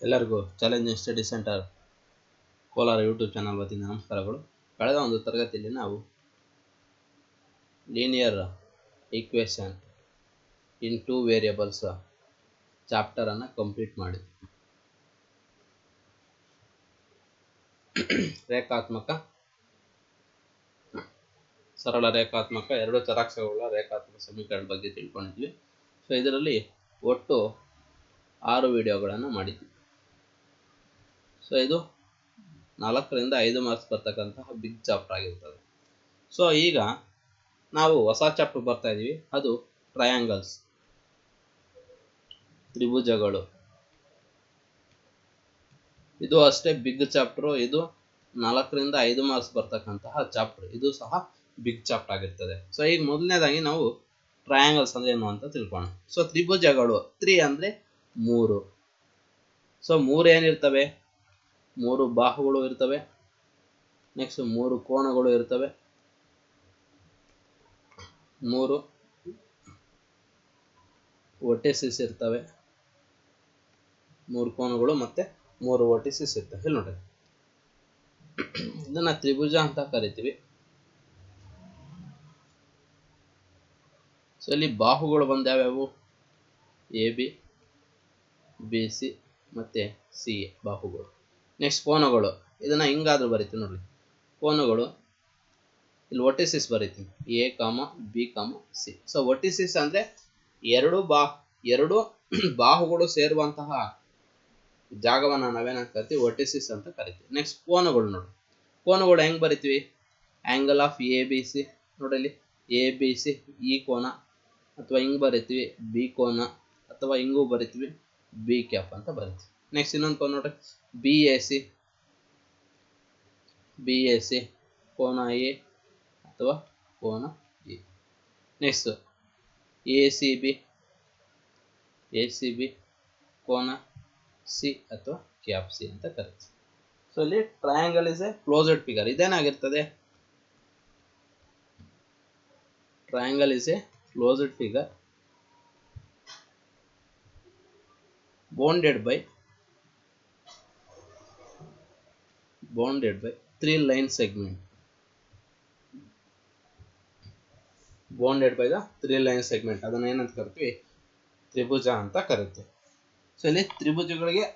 ಎಲ್ಲರಿಗೂ challenging study centre Kolar YouTube channel ವತಿಯಿಂದ ನಮಸ್ಕಾರಗಳು. ಕಳೆದ ಒಂದು ತರಗತಿಯಲ್ಲಿ ನಾವು ಲೀನಿಯರ್ ಈಕ್ವೇಷನ್ ಇನ್ 2 ವೇರಿಯಬಲ್ಸ್ ಚಾಪ್ಟರ್ ಅನ್ನು ಕಂಪ್ಲೀಟ್ ಮಾಡಿದ್ವಿ. ಸರಳ ರೇಖಾತ್ಮಕ ಎರಡು ಚರಾಕ್ಷರಗಳ ರೇಖಾತ್ಮಕ ಸಮೀಕರಣ ಬಗ್ಗೆ ತಿಳ್ಕೊಂಡಿದ್ವಿ. ಸೊ ಇದರಲ್ಲಿ ಒಟ್ಟು 6 ವಿಡಿಯೋಗಳನ್ನು ಮಾಡಿದ್ವಿ. ಸೊ ಇದು 4 ರಿಂದ 5 ಮಾರ್ಕ್ಸ್ ಬರ್ತಕ್ಕಂತಹ ಬಿಗ್ ಚಾಪ್ಟರ್ ಆಗಿರ್ತದೆ. ಸೊ ಈಗ ನಾವು ಹೊಸ ಚಾಪ್ಟರ್ ಬರ್ತಾ ಇದೀವಿ, ಅದು ಟ್ರಯಾಂಗಲ್ಸ್, ತ್ರಿಭುಜಗಳು. ಇದು ಅಷ್ಟೇ ಬಿಗ್ ಚಾಪ್ಟರ್. ಇದು 4 ರಿಂದ 5 ಮಾರ್ಕ್ಸ್ ಬರ್ತಕ್ಕಂತಹ ಚಾಪ್ಟರ್. ಇದು ಸಹ ಬಿಗ್ ಚಾಪ್ಟರ್ ಆಗಿರ್ತದೆ. ಸೊ ಈಗ ಮೊದಲನೇದಾಗಿ ನಾವು ಟ್ರಯಾಂಗಲ್ಸ್ ಅಂದ್ರೆ ಏನು ಅಂತ ತಿಳ್ಕೋಣ. ಸೊ ತ್ರಿಭುಜಗಳು, 3 ಅಂದ್ರೆ 3. ಸೊ 3 ಏನಿರ್ತವೆ? 3 ಬಾಹುಗಳು ಇರ್ತವೆ. ನೆಕ್ಸ್ಟ್ 3 ಕೋನಗಳು ಇರ್ತವೆ, 3 ವರ್ಟಿಸಿಸ್ ಇರ್ತವೆ, 3 ಕೋನಗಳು ಮತ್ತೆ 3 ವರ್ಟಿಸಿಸ್ ಇರ್ತವೆ. ಇಲ್ಲಿ ನೋಡಿ, ಇದನ್ನ ತ್ರಿಭುಜ ಅಂತ ಕರಿತೀವಿ. ಸೊ ಇಲ್ಲಿ ಬಾಹುಗಳು ಬಂದು ಯಾವ್ಯಾವು? AB, BC ಮತ್ತೆ CA ಬಾಹುಗಳು. ನೆಕ್ಸ್ಟ್ ಕೋನಗಳು, ಇದನ್ನ ಹಿಂಗಾದ್ರೂ ಬರೀತೀವಿ ನೋಡಿ. ಕೋನಗಳು ಇಲ್ಲಿ ವರ್ಟಿಸಿಸ್ ಬರೀತೀವಿ, A, B, C. So vertices ಅಂದ್ರೆ ಎರಡು ಬಾಹುಗಳು ಸೇರುವಂತಹ ಜಾಗವನ್ನ ನಾವೇನಂತ ಕರಿತೀವಿ? ವರ್ಟಿಸಿಸ್ ಅಂತ ಕರಿತೀವಿ. ನೆಕ್ಸ್ಟ್ ಕೋನಗಳು ನೋಡಿ. ಕೋನಗಳು ಹೆಂಗ್ ಬರಿತೀವಿ? ಆಂಗಲ್ ಆಫ್ ABC ನೋಡಲಿ, ABC ಈ ಕೋನ, ಅಥವಾ ಹಿಂಗ್ ಬರಿತೀವಿ ಬಿ ಕೋನ, ಅಥವಾ ಹಿಂಗೂ ಬರಿತೀವಿ ಬಿ ಕ್ಯಾಪ್ ಅಂತ ಬರಿತೀವಿ. ನೆಕ್ಸ್ಟ್ ಇನ್ನೊಂದು ಕೋನ ನೋಡ್ರಿ, BAC ಕೋನ ಎ ಅಥವಾ ಕೋನ ಎ. ನೆಕ್ಸ್ಟ್ ACB ಕೋನ ಸಿ ಅಥವಾ ಕ್ಯಾಪ್ ಸಿ ಅಂತ ಕರಿತೀವಿ. ಸೊ ಇಲ್ಲಿ triangle is a closed figure. ಇದೇನಾಗಿರ್ತದೆ? Triangle is a closed figure bounded by 3 line segment. Bounded by the 3 line segment. ಅದನ್ನ ಏನಂತ ಕರಿತೀವಿ? ತ್ರಿಭುಜ ಅಂತ ಕರಿತೀವಿ. ಸೊ ಇಲ್ಲಿ ತ್ರಿಭುಜಗಳಿಗೆ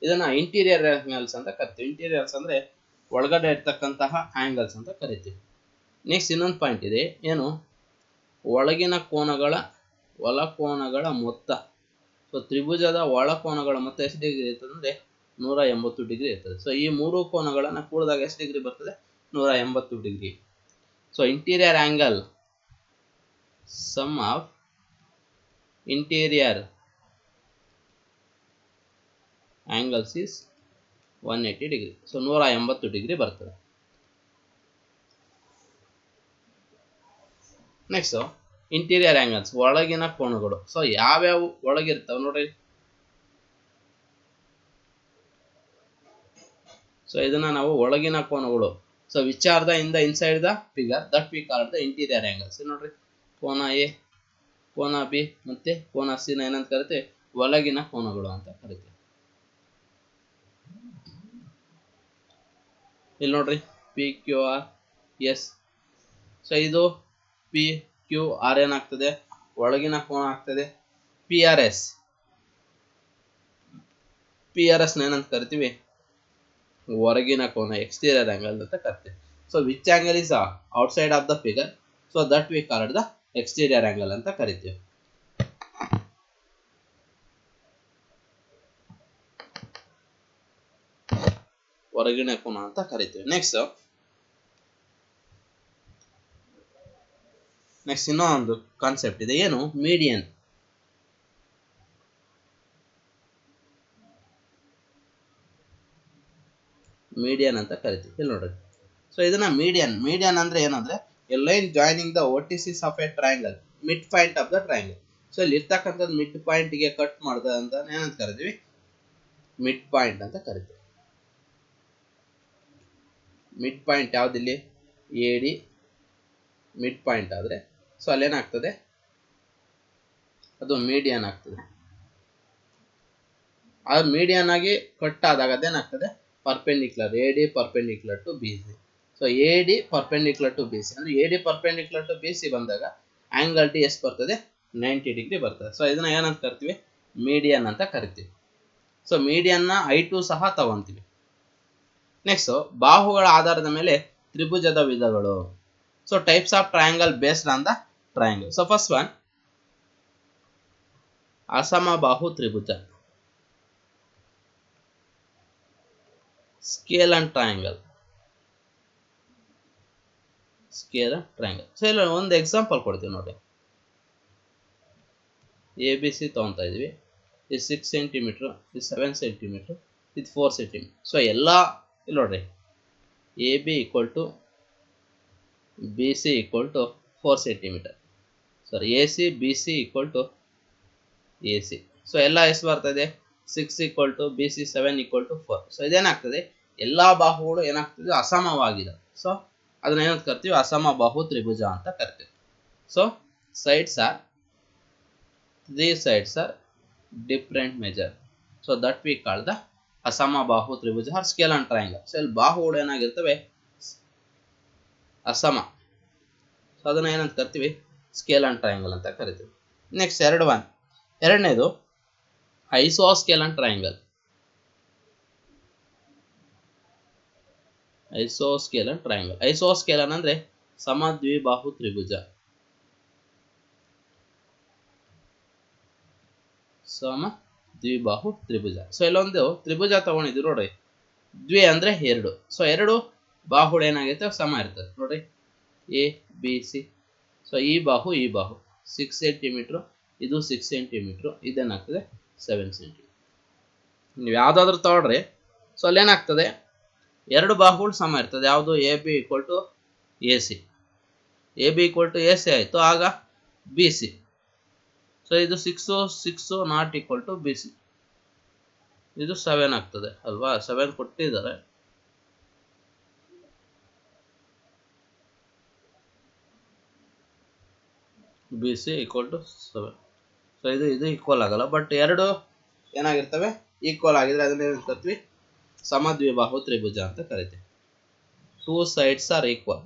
ಇದನ್ನ ಇಂಟೀರಿಯರ್ ಆಂಗಲ್ಸ್ ಅಂತ ಕರಿತೀವಿ. ಇಂಟೀರಿಯರ್ಸ್ ಅಂದ್ರೆ ಒಳಗಡೆ ಇರ್ತಕ್ಕಂತಹ ಆಂಗಲ್ಸ್ ಅಂತ ಕರಿತೀವಿ. ನೆಕ್ಸ್ಟ್ ಇನ್ನೊಂದು ಪಾಯಿಂಟ್ ಇದೆ, ಏನು? ಒಳಗಿನ ಕೋನಗಳ ಒಳಕೋನಗಳ ಮೊತ್ತ. ಸೊ ತ್ರಿಭುಜದ ಒಳಕೋನಗಳ ಮೊತ್ತ ಎಷ್ಟು ಡಿಗ್ರಿ ಇರ್ತದೆ ಅಂದ್ರೆ 180 ಡಿಗ್ರಿ ಇರ್ತದೆ. ಸೊ ಈ 3 ಕೋನಗಳನ್ನ ಕೂಡಿದಾಗ ಎಷ್ಟು ಡಿಗ್ರಿ ಬರ್ತದೆ? 180 degree. So interior angle, sum of interior angles is 180 degree. So 180 degree ಬರ್ತದೆ. ನೆಕ್ಸ್ಟ್ ಇಂಟೀರಿಯರ್ ಆಂಗಲ್ಸ್, ಒಳಗಿನ ಕೋನಗಳು. ಸೊ ಯಾವ್ಯಾವ ಒಳಗಿರ್ತಾವ ನೋಡ್ರಿ. ಸೊ ಇದನ್ನ ನಾವು ಒಳಗಿನ ಕೋನಗಳು. So which are the in the inside the figure that we call the interior angles. ನೋಡ್ರಿ, ಕೋನ ಎ, ಕೋನ ಬಿ ಮತ್ತೆ ಕೋನ ಸಿ ನ ಏನಂತ ಕರಿತೀವಿ? ಒಳಗಿನ ಕೋನಗಳು ಅಂತ ಕರಿತೀವಿ. ಇಲ್ಲಿ ನೋಡ್ರಿ, PQRS. ಸೊ ಇದು PQR ಏನಾಗ್ತದೆ? ಒಳಗಿನ ಕೋನ ಆಗ್ತದೆ. PRS ನ ಏನಂತ ಕರಿತೀವಿ? ಹೊರಗಿನ ಕೋನ, ಎಕ್ಸ್ಟೀರಿಯರ್ ಆಂಗಲ್ ಅಂತ ಕರಿತೀವಿ. So which angle is outside of the figure, so that we called the exterior angle ಅಂತ ಕರಿತೀವಿ. ಹೊರಗಿನ ಕೋನ ಅಂತ ಕರಿತೀವಿ. ನೆಕ್ಸ್ಟ್ ಇನ್ನೊಂದು ಕಾನ್ಸೆಪ್ಟ್ ಇದೆ, ಏನು? ಮೀಡಿಯನ್. ಮೀಡಿಯನ್ ಅಂತ ಕರಿತೀವಿ. ಇಲ್ಲಿ ನೋಡ್ರಿ, ಸೊ ಇದನ್ನ ಮೀಡಿಯನ್ ಅಂದ್ರೆ ಏನಂದ್ರೆ A line joining the vertices of A triangle, mid point of the triangle. So ಇಲ್ಲಿ ಇರ್ತಕ್ಕಂಥದ್ದು ಮಿಡ್ ಪಾಯಿಂಟ್ ಗೆ ಕಟ್ ಮಾಡ್ದ ಅಂತ ಏನಂತ ಕರಿತೀವಿ? ಮಿಡ್ ಪಾಯಿಂಟ್ ಅಂತ ಕರಿತೀವಿ. ಮಿಡ್ ಪಾಯಿಂಟ್ ಯಾವ್ದಿಲ್ಲಿ? AD ಮಿಡ್ ಪಾಯಿಂಟ್ ಆದ್ರೆ ಸೊ ಅಲ್ಲೇನಾಗ್ತದೆ? ಅದು ಮೀಡಿಯನ್ ಆಗ್ತದೆ. ಅದು ಮೀಡಿಯನ್ ಆಗಿ ಕಟ್ ಆದಾಗ ಅದೇನಾಗ್ತದೆ perpendicular, A D perpendicular to B C. So A D perpendicular to B C ಅಂದ್ರೆ A D perpendicular to B C ಬಂದಾಗ ಆಂಗಲ್ ಡಿ ಎಷ್ಟು ಬರ್ತದೆ 90 ಡಿಗ್ರಿ ಬರ್ತದೆ. ಸೊ ಇದನ್ನ ಏನಂತ ಕರಿತೀವಿ ಮೀಡಿಯನ್ ಅಂತ ಕರಿತೀವಿ. ಸೊ ಮೀಡಿಯನ್ನ I2 ಸಹ ತಗೊಂತೀವಿ. ನೆಕ್ಸ್ಟ್ ಬಾಹುಗಳ ಆಧಾರದ ಮೇಲೆ ತ್ರಿಭುಜದ ವಿಧಗಳು. So types of triangle based on the triangle. So first one ಅಸಮಬಾಹು ತ್ರಿಭುಜ, scalene triangle. Scalene triangle. So ಇಲ್ಲ ಒಂದು ಎಕ್ಸಾಂಪಲ್ ಕೊಡ್ತೀವಿ ನೋಡಿ. ಎ ಬಿ ಸಿ ತೊಗೊತಾ ಇದೀವಿ. ಇದು 6 ಸೆಂಟಿಮೀಟರ್, ಇದು 7 ಸೆಂಟಿಮೀಟರ್, ಇದು 4 ಸೆಂಟಿಮೀಟರ್. ಸೊ ಎಲ್ಲ ಇಲ್ಲಿ ನೋಡ್ರಿ A B equal to B C equal to 4 centimetre. Sorry A C B C equal to A C. So ಎಲ್ಲ ಎಷ್ಟು ಬರ್ತದೆ 6 equal to B C 7 equal to 4. So ಇದೇನಾಗ್ತದೆ ಎಲ್ಲ ಬಾಹುಗಳು ಏನಾಗ್ತದೆ ಅಸಮವಾಗಿದೆ. ಸೊ ಅದನ್ನ ಏನಂತ ಕರಿತೀವಿ ಅಸಮಬಾಹು ತ್ರಿಭುಜ ಅಂತ ಕರಿತೀವಿ. So sides are these sides are different measure. So that we call the ಅಸಮಬಾಹು ತ್ರಿಭುಜ or scale and triangle. So ಇಲ್ಲಿ ಬಾಹುಗಳು ಏನಾಗಿರ್ತವೆ ಅಸಮ. ಸೊ ಅದನ್ನ ಏನಂತ ಕರಿತೀವಿ ಸ್ಕೇಲ್ ಅಂಡ್ ಟ್ರಯಾಂಗಲ್ ಅಂತ ಕರಿತೀವಿ. ನೆಕ್ಸ್ಟ್ ಎರಡನೇದು ಐಸೋಸ್ಕೇಲ್ ಅಂಡ್ ಟ್ರಯಾಂಗಲ್. ಐಸೋಸ್ಕೇಲ್ and triangle. ಐಸೋಸ್ಕೇಲ್ ಅಂದ್ರೆ ಸಮದ್ವಿಬಾಹು ತ್ರಿಭುಜ. ಸಮದ್ವಿಬಾಹು ತ್ರಿಭುಜ. ಸೊ ಇಲ್ಲೊಂದು ತ್ರಿಭುಜ ತಗೊಂಡಿದ್ರು ನೋಡ್ರಿ, ದ್ವಿ ಅಂದ್ರೆ ಎರಡು. ಸೊ ಎರಡು ಬಾಹುಗಳು ಏನಾಗಿರ್ತವೆ ಸಮ ಇರ್ತದೆ ನೋಡ್ರಿ ಎ ಬಿ ಸಿ. ಸೊ ಈ ಬಾಹು 6 ಸೆಂಟಿಮೀಟರ್, ಇದು 6 ಸೆಂಟಿಮೀಟರ್, ಇದೇನಾಗ್ತದೆ 7 ಸೆಂಟಿಮೀಟರ್. ನೀವು ಯಾವ್ದಾದ್ರು ತಗೊಳ್ರಿ. ಸೊ ಅಲ್ಲಿ ಏನಾಗ್ತದೆ ಎರಡು ಬಾಹುಗಳು ಸಮ ಇರ್ತದೆ. ಯಾವುದು A B equal to A C. A B equal to A C ಆಯಿತು, ಆಗ ಬಿ ಸಿ. ಸೊ ಇದು 6 not equal to B C. ಇದು 7 ಆಗ್ತದೆ ಅಲ್ವಾ, 7 ಕೊಟ್ಟಿದ್ದಾರೆ. B C equal to 7. So ಇದು ಈಕ್ವಲ್ ಆಗಲ್ಲ, ಬಟ್ ಎರಡು ಏನಾಗಿರ್ತವೆ ಈಕ್ವಲ್ ಆಗಿದ್ರೆ ಅದನ್ನ ಏನು ಕರಿತೀವಿ ಸಮದ್ವಿಬಾಹು ತ್ರಿಭುಜ ಅಂತ ಕರಿತೀವಿ. 2 sides are equal.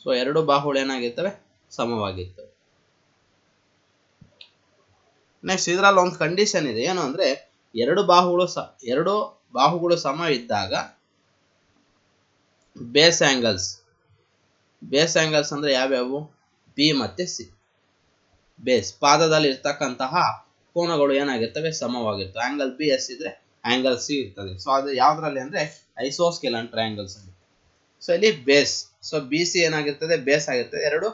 ಸೊ ಎರಡು ಬಾಹುಗಳು ಏನಾಗಿರ್ತವೆ ಸಮವಾಗಿರ್ತವೆ. ನೆಕ್ಸ್ಟ್ ಇದರಲ್ಲಿ ಒಂದು ಕಂಡೀಷನ್ ಇದೆ. ಏನು ಅಂದ್ರೆ ಎರಡು ಬಾಹುಗಳು ಸಮ ಇದ್ದಾಗ ಬೇಸ್ ಆಂಗಲ್ಸ್ ಅಂದ್ರೆ ಯಾವ್ಯಾವು ಬಿ ಮತ್ತೆ ಸಿ. ಬೇಸ್ ಪಾದದಲ್ಲಿ ಇರ್ತಕ್ಕಂತಹ ಕೋನಗಳು ಏನಾಗಿರ್ತವೆ ಸಮವಾಗಿರ್ತವೆ. ಆಂಗಲ್ ಬಿ ಎಸ್ ಇದ್ರೆ ಆಂಗಲ್ ಸಿ ಇರ್ತದೆ. ಸೊ ಅದು ಯಾವ್ದ್ರಲ್ಲಿ ಅಂದ್ರೆ ಐಸೋಸ್ಕೇಲ್ ಅಂಡ್ ಟ್ರಯಾಂಗಲ್ಸ್ ಅಲ್ಲಿ. ಸೊ ಇಲ್ಲಿ ಬೇಸ್, ಸೊ ಬಿ ಸಿ ಏನಾಗಿರ್ತದೆ ಬೇಸ್ ಆಗಿರ್ತದೆ. ಎರಡು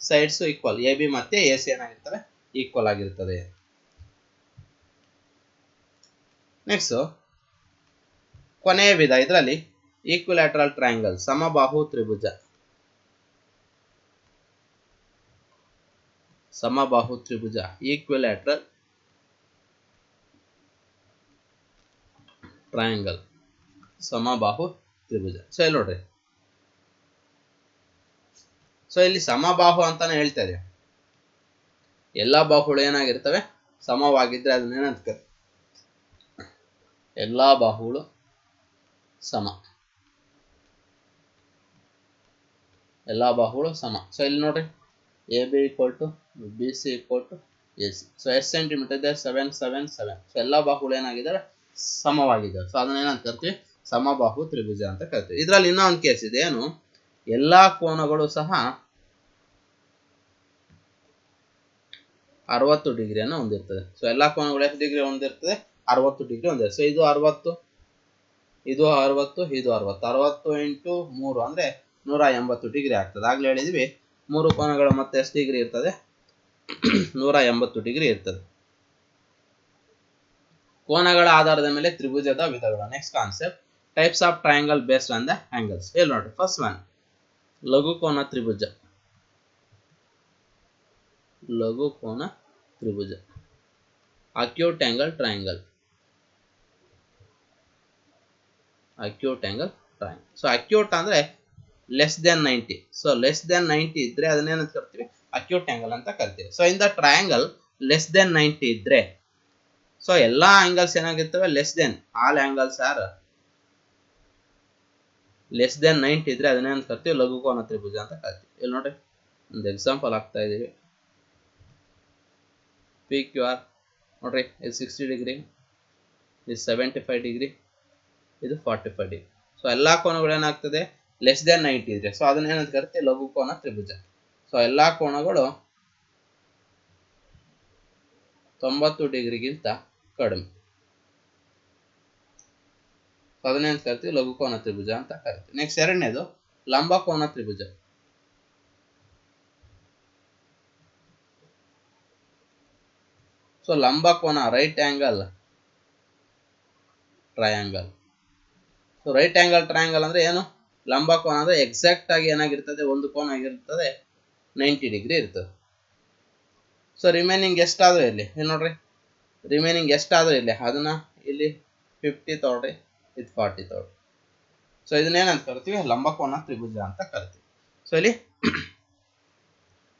ಸೈಡ್ಸ್ ಈಕ್ವಲ್, ಎ ಬಿ ಮತ್ತೆ ಎ ಸಿ ಏನಾಗಿರ್ತವೆ ಈಕ್ವಲ್ ಆಗಿರ್ತದೆ. ನೆಕ್ಸ್ಟ್ ಕೊನೆಯ ವಿಧ ಇದರಲ್ಲಿ ಈಕ್ವಿಲ್ಯಾಟರಲ್ ಟ್ರಯಾಂಗಲ್, ಸಮಬಾಹು ತ್ರಿಭುಜ. ಸಮಬಾಹು ತ್ರಿಭುಜ ಈಕ್ವಿಲ್ಯಾಟರಲ್ ಟ್ರಯಾಂಗಲ್, ಸಮಬಾಹು ತ್ರಿಭುಜ. ಸೊ ಇಲ್ಲಿ ನೋಡ್ರಿ, ಸೊ ಇಲ್ಲಿ ಸಮಬಾಹು ಅಂತಾನೆ ಹೇಳ್ತಾ ಇದೆ. ಎಲ್ಲಾ ಬಾಹುಗಳು ಏನಾಗಿರ್ತವೆ ಸಮವಾಗಿದ್ರೆ ಅದನ್ನ ಏನಂತ ಎಲ್ಲಾ ಬಾಹುಗಳು ಸಮ, ಎಲ್ಲಾ ಬಾಹುಗಳು ಸಮ. ಸೊ ಇಲ್ಲಿ ನೋಡ್ರಿ A B equal to B C equal to A C. So ಎಷ್ಟು ಸೆಂಟಿಮೀಟರ್ ಇದೆ 7 7 7. ಸೊ ಎಲ್ಲಾ ಬಾಹುಗಳು ಏನಾಗಿದ್ದಾರೆ ಸಮವಾಗಿದ್ದಾವೆ. ಸೊ ಅದನ್ನ ಏನಂತ ಕರಿತೀವಿ ಸಮಬಾಹು ತ್ರಿಭುಜ ಅಂತ ಕರಿತೀವಿ. ಇದರಲ್ಲಿ ಇನ್ನೂ ಒಂದು ಕೇಸ್ ಇದೆ. ಏನು ಎಲ್ಲಾ ಕೋನಗಳು ಸಹ 60 ಡಿಗ್ರಿಯನ್ನು ಹೊಂದಿರ್ತದೆ. ಸೊ ಎಲ್ಲಾ ಕೋನಗಳು ಎಷ್ಟು ಡಿಗ್ರಿ ಹೊಂದಿರ್ತದೆ 60 ಡಿಗ್ರಿ ಹೊಂದಿರ್ತದೆ. ಸೊ ಇದು 60, ಇದು 60, ಇದು 60. 60 ಇಂಟು 3 ಅಂದ್ರೆ 180 ಡಿಗ್ರಿ ಆಗ್ತದೆ. ಆಗ್ಲೇ ಹೇಳಿದ್ವಿ ಮೂರು ಕೋನಗಳು ಮತ್ತೆ ಎಷ್ಟು ಡಿಗ್ರಿ ಇರ್ತದೆ 180 ಡಿಗ್ರಿ ಇರ್ತದೆ. ಕೋನಗಳ ಆಧಾರದ ಮೇಲೆ ತ್ರಿಭುಜದ ವಿಧಗಳು. Next concept types of triangle based on the angles. ಇಲ್ಲಿ ನೋಡ್ರಿ ಫಸ್ಟ್ ಒನ್ ಲಘು ಕೋನ ತ್ರಿಭುಜ. ಲಘು ಕೋನ ತ್ರಿಭುಜ. Acute angle triangle. Acute angle triangle. So acute ಅಂದ್ರೆ less than 90. So less than 90 ಇದ್ರೆ ಅದನ್ನೇನಂತ ಕರಿತೀವಿ ಅಕ್ಯೂಟ್ ಆಂಗಲ್ ಅಂತ ಕರಿತೀವಿ. So in the triangle less than 90 ಇದ್ರೆ, ಸೊ ಎಲ್ಲಾ ಆಂಗಲ್ಸ್ ಏನಾಗಿರ್ತವೆ less than, all angles are less than 90 ಇದ್ರೆ ಅದನ್ನೇನು ಕರಿತೀವಿ ಲಘುಕೋನ ತ್ರಿಭುಜ ಅಂತ ಕರಿತೀವಿ. ಇಲ್ಲಿ ನೋಡ್ರಿ ಒಂದು ಎಕ್ಸಾಂಪಲ್ ಆಗ್ತಾ ಇದೀವಿ. ಪಿ ಕ್ಯೂ ಆರ್ ನೋಡ್ರಿ, ಇದು 60 ಡಿಗ್ರಿ, ಇದು 75 ಡಿಗ್ರಿ, ಇದು 45 ಡಿಗ್ರಿ. ಸೊ ಎಲ್ಲಾ ಕೋನಗಳು ಏನಾಗ್ತದೆ ಲೆಸ್ ದೆನ್ 90 ಇದ್ರೆ, ಸೊ ಅದನ್ನ ಏನಂತ ಕರಿತೀವಿ ಲಘುಕೋನ ತ್ರಿಭುಜ. ಸೊ ಎಲ್ಲಾ ಕೋನಗಳು 90 ಡಿಗ್ರಿಗಿಂತ ಕಡಿಮೆ, ಅದನ್ನೇನು ಕರಿತೀವಿ ಲಘುಕೋನ ತ್ರಿಭುಜ ಅಂತ ಕರಿತೀವಿ. ನೆಕ್ಸ್ಟ್ ಎರಡನೇದು ಲಂಬಕೋನ ತ್ರಿಭುಜ. ಸೊ ಲಂಬಕೋನ right angle triangle. So right angle triangle ಅಂದ್ರೆ ಏನು, ಲಂಬಕೋನ ಅಂದ್ರೆ ಎಕ್ಸಾಕ್ಟ್ ಆಗಿ ಏನಾಗಿರ್ತದೆ ಒಂದು ಕೋನ ಆಗಿರ್ತದೆ 90 ಡಿಗ್ರಿ ಇರ್ತದೆ. ಸೊ ರಿಮೈನಿಂಗ್ ಎಷ್ಟಾದ್ರೂ ಇಲ್ಲಿ ನೋಡ್ರಿ, ರಿಮೈನಿಂಗ್ ಎಷ್ಟಾದ್ರೂ ಇಲ್ಲಿ ಅದನ್ನ ಇಲ್ಲಿ 50 ತಗೊಳ್ರಿ, ಇದು 40 ತಗೊಳ್ರಿ. ಸೊ ಇದನ್ನೇನಂತ ಕರಿತೀವಿ ಲಂಬಕೋನ ತ್ರಿಭುಜ ಅಂತ ಕರಿತೀವಿ. ಸೊ ಇಲ್ಲಿ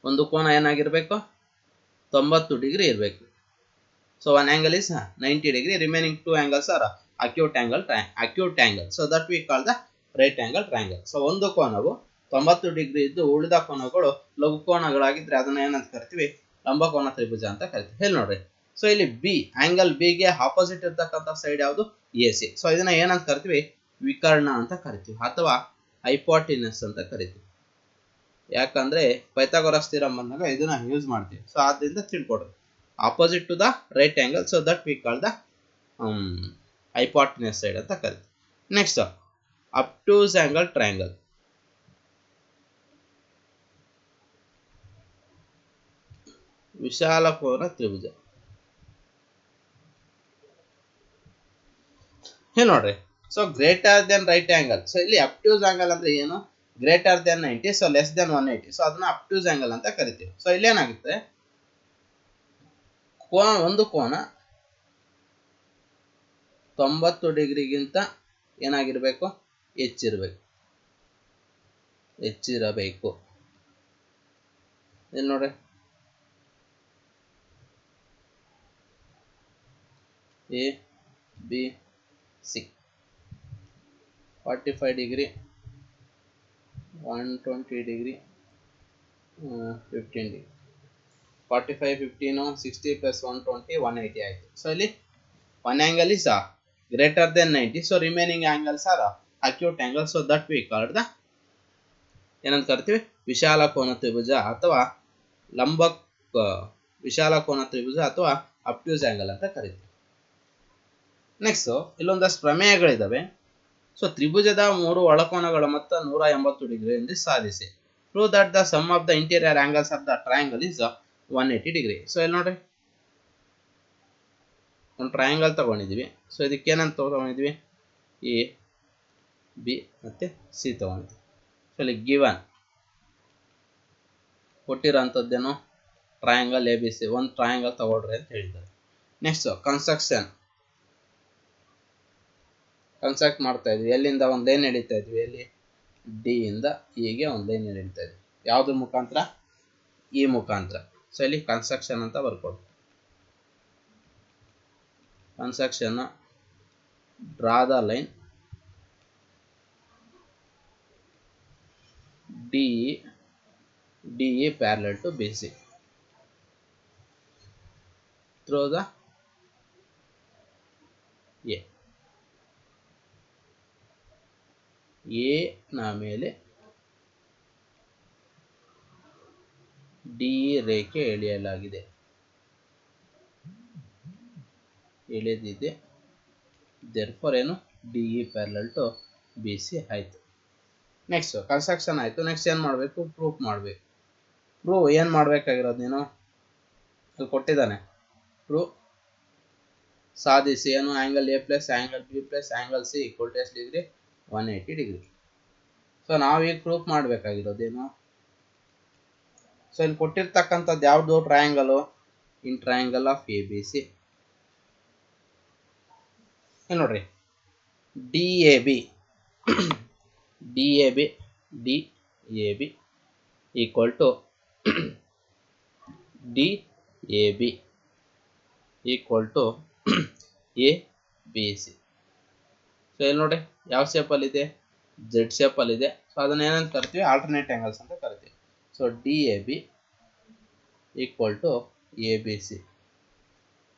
ಒಂದು ಕೋನ ಏನಾಗಿರ್ಬೇಕು 90 ಡಿಗ್ರಿ ಇರಬೇಕು. So one angle is 90 degree, remaining two angles are acute angle, so that we call the right angle triangle. So ಒಂದು ಕೋನವು 90 ಡಿಗ್ರಿ ಇದ್ದು ಉಳಿದ ಕೋನಗಳು ಲಘು ಕೋನಗಳಾಗಿದ್ರೆ ಅದನ್ನ ಏನಂತ ಕರಿತೀವಿ ಲಂಬಕೋನ ತ್ರಿಭುಜ ಅಂತ ಕರಿತೀವಿ. ಹೇಳಿ ನೋಡ್ರಿ, ಸೊ ಇಲ್ಲಿ ಬಿ ಆಂಗಲ್ ಬಿ ಗೆ ಆಪೋಸಿಟ್ ಇರ್ತಕ್ಕಂಥ ಸೈಡ್ ಯಾವುದು ಎ ಸಿ. ಸೊ ಇದನ್ನ ಏನಂತ ಕರಿತೀವಿ ವಿಕರ್ಣ ಅಂತ ಕರಿತೀವಿ ಅಥವಾ ಹೈಪೋಟಿನಸ್ ಅಂತ ಕರಿತೀವಿ. ಯಾಕಂದ್ರೆ ಪೈಥಾಗೋರಸ್ ಥಿಯರಂ ಬಂದಾಗ ಇದನ್ನ ಯೂಸ್ ಮಾಡ್ತೀವಿ. ಸೊ ಆದ್ರಿಂದ ತಿಳ್ಕೊಡ್ರಿ, opposite to the right angle, so that we call the hypotenuse side ಅಂತ ಕರಿತೀವಿ. Next obtuse angle triangle. ವಿಶಾಲ ಕೋನ ತ್ರಿಭುಜ. ಹೇಳಿ ನೋಡ್ರಿ, so greater than right angle. So ಇಲ್ಲಿ ಅಬ್ಟ್ಯೂಸ್ ಆಂಗಲ್ ಅಂದ್ರೆ ಏನು, greater than 90, so less than 180, so ಅದನ್ನ ಅಬ್ಟ್ಯೂಸ್ ಆಂಗಲ್ ಅಂತ ಕರಿತೀವಿ. ಸೊ ಇಲ್ಲಿ ಏನಾಗುತ್ತೆ ಒಂದು ಕೋನ 90 ಡಿಗ್ರಿಗಿಂತ ಏನಾಗಿರ್ಬೇಕು ಹೆಚ್ಚಿರಬೇಕು. ಇಲ್ಲಿ ನೋಡ್ರಿ, A B C 45 degree, 120 degree, 15 degree, 45 15 60 plus 120 180 ಆಯಿತು. ಸೊ ಇಲ್ಲಿ one angle is greater than 90, so remaining angles are acute angle, so that we called the ಏನಂತ ಕರಿತೀವಿ ವಿಶಾಲ ಕೋನ ತ್ರಿಭುಜ ಅಥವಾ ವಿಶಾಲ ಕೋನ ತ್ರಿಭುಜ ಅಥವಾ ಅಬ್ಟ್ಯೂಸ್ ಆಂಗಲ್ ಅಂತ ಕರಿತೀವಿ. ನೆಕ್ಸ್ಟ್ ಇಲ್ಲೊಂದಷ್ಟು ಪ್ರಮೇಯಗಳಿದಾವೆ. ಸೊ ತ್ರಿಭುಜದ 3 ಒಳಕೋನಗಳ ಮೊತ್ತ 180 ಡಿಗ್ರಿ ಎಂದು ಸಾಧಿಸಿ. Prove that the sum of the interior angles of the triangle is 180 degree. So ಇಲ್ಲಿ ನೋಡ್ರಿ, ಒಂದು ಟ್ರಯಾಂಗಲ್ ತಗೊಂಡಿದ್ವಿ. ಸೊ ಇದಕ್ಕೆ ಏನಂತ ತಗೊಂಡಿದ್ವಿ, ಎ ಬಿ ಮತ್ತೆ ಸಿ ತಗೊಂಡಿದ್ವಿ. ಸೊ ಇಲ್ಲಿ ಗಿವನ್ ಕೊಟ್ಟಿರೋಂಥದ್ದೇನು ಟ್ರಯಾಂಗಲ್ ಎ ಬಿ ಸಿ, ಒಂದು ಟ್ರಯಾಂಗಲ್ ತಗೊಳ್ರಿ ಅಂತ ಹೇಳಿದ್ದಾರೆ. ನೆಕ್ಸ್ಟ್ ಕನ್ಸ್ಟ್ರಕ್ಟ್ ಮಾಡ್ತಾ ಇದ್ವಿ. ಎಲ್ಲಿಂದ ಒಂದು ಲೈನ್ ಎಳಿತಾ ಇದ್ವಿ, ಎಲ್ಲಿ ಡಿ ಇಂದ ಇಗೆ ಒಂದು ಲೈನ್ ಎಳಿತಾ ಇದ್ವಿ. ಯಾವ್ದ್ರ ಮುಖಾಂತರ, ಈ ಮುಖಾಂತರ. ಸೊ ಇಲ್ಲಿ ಕನ್ಸ್ಟ್ರಕ್ಷನ್ ಅಂತ ಬರ್ಕೊಡು. Construction draw the line DE parallel to BC through the A ನ ಮೇಲೆ DE ರೇಖೆ ಎಳೆಯಲಾಗಿದೆ, ಎಳೆದಿದೆ. therefore ಏನು DE parallel to BC ಆಯ್ತು. ನೆಕ್ಸ್ಟ್ ಕನ್ಸ್ಟ್ರಕ್ಷನ್ ಆಯ್ತು. ನೆಕ್ಸ್ಟ್ ಏನು ಮಾಡಬೇಕು, ಪ್ರೂಫ್ ಮಾಡಬೇಕು. ಪ್ರೂವ್ ಏನು ಮಾಡಬೇಕಾಗಿರೋದು, ನೀನು ಅಲ್ಲಿ ಕೊಟ್ಟಿದ್ದಾನೆ, ಪ್ರೂವ್ ಸಾಧಿಸಿ ಏನು angle A plus angle B plus angle C equal to ಎಷ್ಟು ಡಿಗ್ರಿ 180 ಡಿಗ್ರಿ. ಸೊ ನಾವೀಗ ಪ್ರೂಫ್ ಮಾಡಬೇಕಾಗಿರೋದೇನು, ಸೊ ಇಲ್ಲಿ ಕೊಟ್ಟಿರ್ತಕ್ಕಂಥದ್ದು ಯಾವುದು triangle, in triangle of A B C. ನೋಡ್ರಿ, DAB equal to DAB equal to A B C. So ಇಲ್ಲಿ ನೋಡಿ ಯಾವ ಶೇಪಲ್ಲಿದೆ, ಜೆಡ್ ಶೇಪಲ್ಲಿದೆ. ಸೊ ಅದನ್ನ ಏನಂತ ಕರಿತೀವಿ, ಆಲ್ಟರ್ನೇಟ್ ಆ್ಯಂಗಲ್ಸ್ ಅಂತ ಕರಿತೀವಿ. So D A B equal to A B C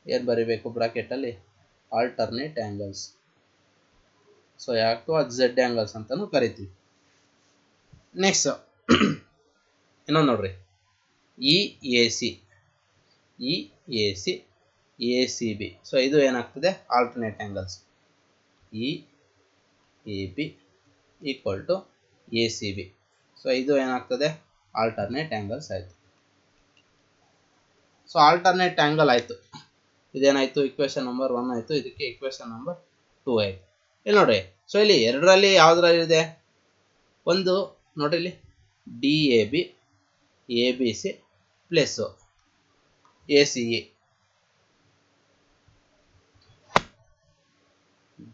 ಏನು ಬರೀಬೇಕು ಬ್ರಾಕೆಟಲ್ಲಿ, ಆಲ್ಟರ್ನೇಟ್ ಆ್ಯಂಗಲ್ಸ್. ಸೊ ಯಾಕೋ ಅದು ಝೆಡ್ ಆ್ಯಂಗಲ್ಸ್ ಅಂತಲೂ ಕರಿತೀವಿ. ನೆಕ್ಸ್ಟ್ ಇನ್ನೊಂದು ನೋಡ್ರಿ, E A C, E A C, A C B. So ಇದು ಏನಾಗ್ತದೆ, alternate angles. E A B equal to A C B. So ಇದು ಏನಾಗ್ತದೆ, ಆಲ್ಟರ್ನೇಟ್ ಆ್ಯಂಗಲ್ಸ್ ಆಯಿತು. ಸೊ ಆಲ್ಟರ್ನೇಟ್ ಆ್ಯಂಗಲ್ ಆಯಿತು. ಇದೇನಾಯಿತು, ಇಕ್ವೇಶನ್ ನಂಬರ್ 1 ಆಯಿತು. ಇದಕ್ಕೆ ಇಕ್ವೇಶನ್ ನಂಬರ್ 2 ಆಯಿತು. ಇಲ್ಲಿ ನೋಡ್ರಿ, ಸೊ ಇಲ್ಲಿ ಎರಡರಲ್ಲಿ ಯಾವುದ್ರಲ್ಲಿದೆ, ಒಂದು ನೋಡ್ರಿ ಇಲ್ಲಿ D A B, A B C plus A C A,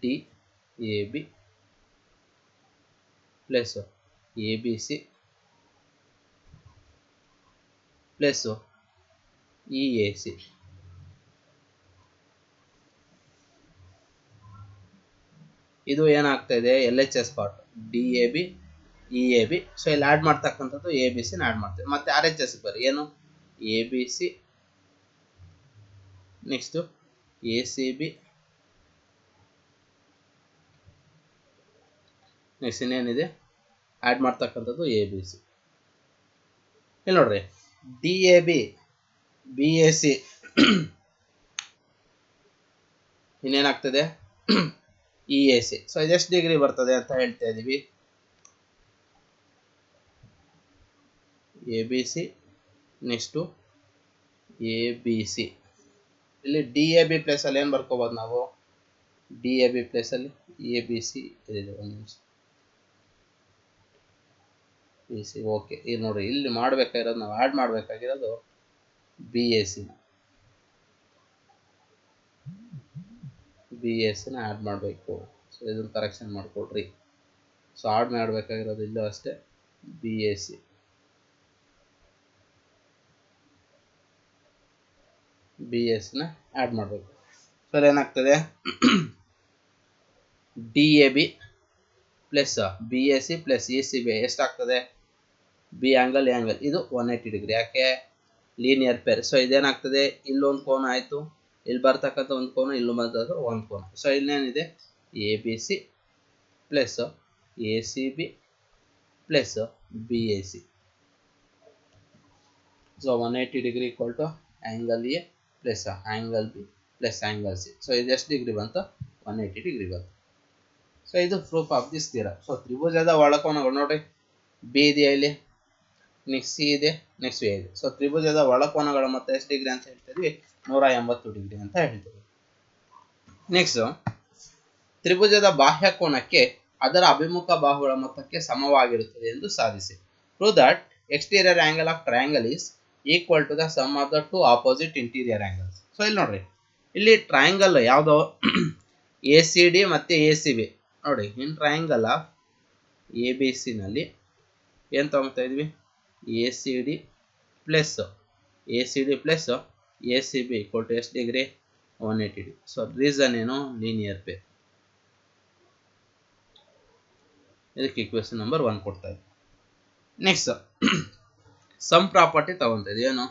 D A B plus A B C plus E A C. ಇದು ಏನಾಗ್ತಾ ಇದೆ, L H S part, D A B, E A B. So ಇಲ್ಲಿ add ಮಾಡ್ತಕ್ಕಂಥದ್ದು A B ಸಿನ add ಮಾಡ್ತೇವೆ. ಮತ್ತೆ R H S ಬರಿ ಏನು, A B C, next A C B, next ಇನ್ನೇನಿದೆ ಆ್ಯಡ್ ಮಾಡ್ತಕ್ಕಂಥದ್ದು ಎ ಬಿ ಸಿ. ಇಲ್ಲಿ ನೋಡ್ರಿ, D A B, B A C ಇನ್ನೇನಾಗ್ತದೆ, ಇ ಎ ಸಿ. ಸೊ ಇದೆಷ್ಟು ಡಿಗ್ರಿ ಬರ್ತದೆ ಅಂತ ಹೇಳ್ತಾ ಇದ್ದೀವಿ, A B C next A B C. ಇಲ್ಲಿ ಡಿ ಎ ಬಿ ಪ್ಲೇಸಲ್ಲಿ ಏನು ಬರ್ಕೋಬೋದು ನಾವು, ಡಿ ಎ ಬಿ ಪ್ಲೇಸಲ್ಲಿ ಎ ಬಿ ಸಿ ಇದೆ. ಒಂದು ನಿಮಿಷ, ಬಿ ಸಿ ಓಕೆ. ಇದು ನೋಡಿ, ಇಲ್ಲಿ ಮಾಡಬೇಕಾಗಿರೋದು ನಾವು ಆ್ಯಡ್ ಮಾಡಬೇಕಾಗಿರೋದು ಬಿ ಎ ಸಿನ, ಬಿ ಎ ಸಿನ ಆ್ಯಡ್ ಮಾಡಬೇಕು. ಸೊ ಇದನ್ನು ಕರೆಕ್ಷನ್ ಮಾಡಿಕೊಡ್ರಿ. ಸೊ ಆ್ಯಡ್ ಮಾಡಬೇಕಾಗಿರೋದು ಇಲ್ಲೂ ಅಷ್ಟೇ, B A C, B S ನ ಆ್ಯಡ್ ಮಾಡಬೇಕು. ಸೊ ಏನಾಗ್ತದೆ, D A B plus B A C plus A C B ಎಷ್ಟಾಗ್ತದೆ, ಬಿ ಆ್ಯಂಗಲ್ ಎ ಆ್ಯಂಗಲ್, ಇದು 180 ಡಿಗ್ರಿ. ಯಾಕೆ, ಲೀನಿಯರ್ ಪೇರ್. ಸೊ ಇದೇನಾಗ್ತದೆ, ಇಲ್ಲೊಂದು ಕೋನ ಆಯಿತು, ಇಲ್ಲಿ ಬರ್ತಕ್ಕಂಥ ಒಂದು ಕೋನ, ಇಲ್ಲೂ ಬರ್ತಕ್ಕಂಥ ಒಂದು ಕೋನ. ಸೊ ಇಲ್ಲೇನಿದೆ, A B C plus A C B plus B A C. So 180 degree equal to angle A plus angle B plus angle C. So ಇದು ಎಷ್ಟು ಡಿಗ್ರಿ ಬಂತು, 180 ಡಿಗ್ರಿ ಬಂತು. ಸೊ ಇದು proof of this theorem. So ತ್ರಿಭುಜದ ಒಳಕೋನಗಳು ನೋಡ್ರಿ, B ಇದೆಯಾ ಇಲ್ಲಿ, ನೆಕ್ಸ್ಟ್ ಸಿ ಇದೆ, ನೆಕ್ಸ್ಟ್ ಎ ಇದೆ. ಸೊ ತ್ರಿಭುಜದ ಒಳಕೋನಗಳು ಮತ್ತೆ ಎಷ್ಟು ಡಿಗ್ರಿ ಅಂತ ಹೇಳ್ತಿದ್ವಿ, 180 ಡಿಗ್ರಿ ಅಂತ ಹೇಳ್ತೀವಿ. ನೆಕ್ಸ್ಟ್, ತ್ರಿಭುಜದ ಬಾಹ್ಯ ಕೋನಕ್ಕೆ ಅದರ ಅಭಿಮುಖ ಬಾಹುಗಳ ಮೊತ್ತಕ್ಕೆ ಸಮವಾಗಿರುತ್ತದೆ ಎಂದು ಸಾಧಿಸಿ. Prove that exterior angle of triangle is equal to the sum of the two opposite interior angles. So ಇಲ್ಲಿ ನೋಡ್ರಿ, ಇಲ್ಲಿ ಟ್ರಯಾಂಗಲ್ ಯಾವುದೋ ಎ ಸಿ ಡಿ ಮತ್ತು ಎ ಸಿ ಬಿ ನೋಡಿ. In triangle of A B C ನಲ್ಲಿ ಏನು ತಗೊತಾ ಇದ್ವಿ, A C D plus A C D plus A C B equal to ಎಷ್ಟು ಡಿಗ್ರಿ, 180 ಡಿಗ್ರಿ. ಸೊ ರೀಸನ್ ಏನು, ಲೀನಿಯರ್ ಪೇರ್. ಇದಕ್ಕೆ equation number 1 ಕೊಡ್ತಾ ಇದ್ವಿ. ನೆಕ್ಸ್ಟ್ ಸಮ್ ಪ್ರಾಪರ್ಟಿ ತಗೊಂತ ಇದ್ವಿ. ಏನು,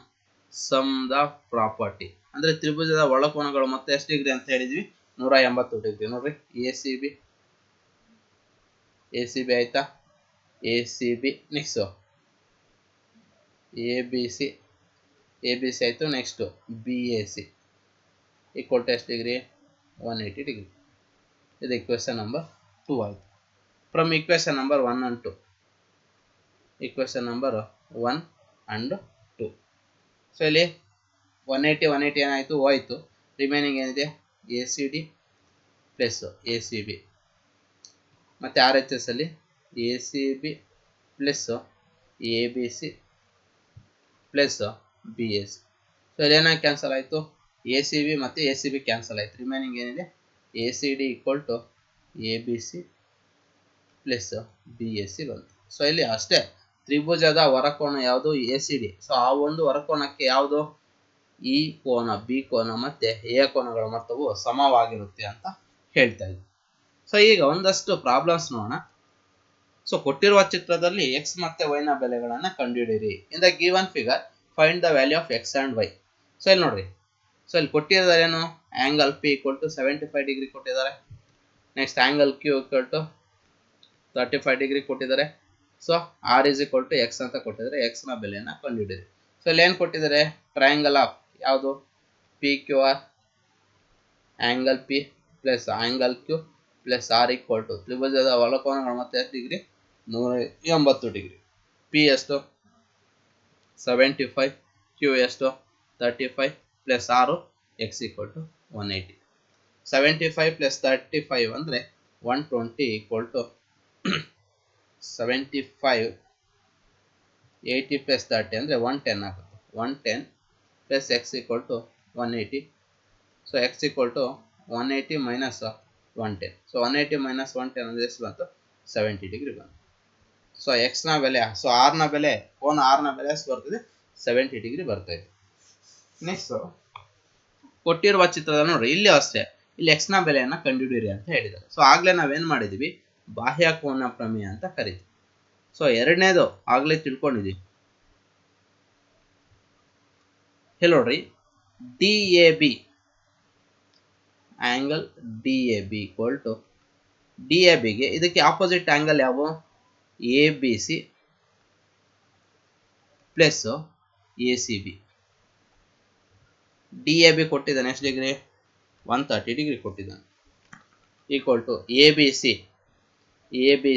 ಸಮ್ ದ ಪ್ರಾಪರ್ಟಿ ಅಂದರೆ ತ್ರಿಭುಜದ ಒಳಕೋನಗಳು ಮತ್ತೆ ಎಷ್ಟು ಡಿಗ್ರಿ ಅಂತ ಹೇಳಿದ್ವಿ, 180 ಡಿಗ್ರಿ. ನೋಡ್ರಿ, ಎ ಸಿ ಬಿ ಆಯ್ತಾ, A C B, next A B C ಆಯಿತು, next B A C equal to ಎಷ್ಟು ಡಿಗ್ರಿ, 180 ಡಿಗ್ರಿ. ಇದು ಇಕ್ವೇಶನ್ ನಂಬರ್ 2 ಆಯಿತು. From equation number 1 and 2, equation number 1 and 2. So ಇಲ್ಲಿ 180 ಏನಾಯಿತು, ಹೋಯಿತು. ರಿಮೈನಿಂಗ್ ಏನಿದೆ, A C D plus A C B ಮತ್ತು R H S ಅಲ್ಲಿ A C B plus A B C plus B A C. So ಇಲ್ಲಿ ಏನಾಗಿ cancel ಆಯಿತು, A C B ಮತ್ತು ಎ ಸಿ ಬಿ ಕ್ಯಾನ್ಸಲ್ ಆಯಿತು. Remaining ಏನಿದೆ, A C D equal to A B C plus B A C ಬಂತು. So ಇಲ್ಲಿ ಅಷ್ಟೇ, ತ್ರಿಭುಜದ ಹೊರಕೋನ ಯಾವುದು, ಎ ಸಿ ಡಿ. ಸೊ ಆ ಒಂದು ಹೊರಕೋನಕ್ಕೆ ಯಾವುದು ಈ ಕೋನ, ಬಿ ಕೋನ ಮತ್ತೆ ಎ ಕೋನಗಳ ಮೊತ್ತವು ಸಮವಾಗಿರುತ್ತೆ ಅಂತ ಹೇಳ್ತಾ ಇದ್ವಿ. ಸೊ ಈಗ ಒಂದಷ್ಟು ಪ್ರಾಬ್ಲಮ್ಸ್ ನೋಡೋಣ. ಸೊ ಕೊಟ್ಟಿರುವ ಚಿತ್ರದಲ್ಲಿ ಎಕ್ಸ್ ಮತ್ತೆ ವೈ ನ ಬೆಲೆಗಳನ್ನ ಕಂಡುಹಿಡಿಯಿರಿ. In the given figure find the value of X and Y. So ಇಲ್ಲಿ ನೋಡ್ರಿ, ಸೊ ಇಲ್ಲಿ ಕೊಟ್ಟಿದ್ದಾರೆ ಏನು, angle P equal to 75 degree ಕೊಟ್ಟಿದ್ದಾರೆ. Next angle Q equal to 35 degree ಕೊಟ್ಟಿದ್ದಾರೆ. So R is equal to X ಅಂತ ಕೊಟ್ಟಿದ್ದಾರೆ. ಎಕ್ಸ್ ನ ಬೆಲೆಯನ್ನ ಕಂಡುಹಿಡಿಯಿರಿ. ಸೊ ಇಲ್ಲಿ ಏನು ಕೊಟ್ಟಿದ್ದಾರೆ, ಟ್ರಯಾಂಗಲ್ ಆಫ್ ಯಾವುದು, P Q R, angle P plus angle Q plus R equal to ತ್ರಿಭುಜದ ಒಳಕೋನಗಳು ಮತ್ತೆ ಎಷ್ಟು ಡಿಗ್ರಿ, 180 ಡಿಗ್ರಿ. ಪಿ ಎಷ್ಟು 75, ಕ್ಯೂ ಎಷ್ಟು 35 ಪ್ಲಸ್ ಆರು, ಎಕ್ಸ್ ಈಕ್ವಲ್ ಟು 180. 75 ಪ್ಲಸ್ 35 ಅಂದರೆ 120 ಈಕ್ವಲ್ ಟು 75, 80 ಪ್ಲಸ್ 30 ಅಂದರೆ 110 ಆಗುತ್ತೆ. 110 plus x equal to 180. So x equal to 180 minus 110. So 180 minus 110 ಅಂದರೆ ಎಷ್ಟು ಬಂತು, 70 ಡಿಗ್ರಿ ಬಂತು. ಸೊ ಎಕ್ಸ್ ನ ಬೆಲೆ, ಸೊ ಆರ್ ನ ಬೆಲೆ, ಕೋನ ಆರ್ ನ ಬೆಲೆ ಎಷ್ಟು ಬರ್ತದೆ, 70 ಡಿಗ್ರಿ ಬರ್ತದೆ. ನೆಕ್ಸ್ಟ್ ಕೊಟ್ಟಿರುವ ಚಿತ್ರದಲ್ಲಿ ನೋಡ್ರಿ, ಇಲ್ಲಿ ಅಷ್ಟೇ, ಇಲ್ಲಿ ಎಕ್ಸ್ ನ ಬೆಲೆಯನ್ನ ಕಂಡುಹಿಡಿಯಿರಿ ಅಂತ ಹೇಳಿದ್ದಾರೆ. ಸೊ ಆಗ್ಲೇ ನಾವೇನ್ ಮಾಡಿದೀವಿ, ಬಾಹ್ಯ ಕೋನ ಪ್ರಮೇಯ ಅಂತ ಕರಿತೀವಿ. ಸೊ ಎರಡನೇದು ಆಗ್ಲೇ ತಿಳ್ಕೊಂಡಿದೀವಿ. ಇಲ್ಲಿ ನೋಡ್ರಿ, D A B angle D A B equal to D A ಬಿಗೆ ಇದಕ್ಕೆ ಆಪೋಸಿಟ್ ಆಂಗಲ್ ಯಾವ, A B C plus A C B. D A B ಕೊಟ್ಟಿದ್ದಾನೆ ಎಷ್ಟು ಡಿಗ್ರಿ, 130 ಡಿಗ್ರಿ ಕೊಟ್ಟಿದ್ದಾನೆ. Equal to A B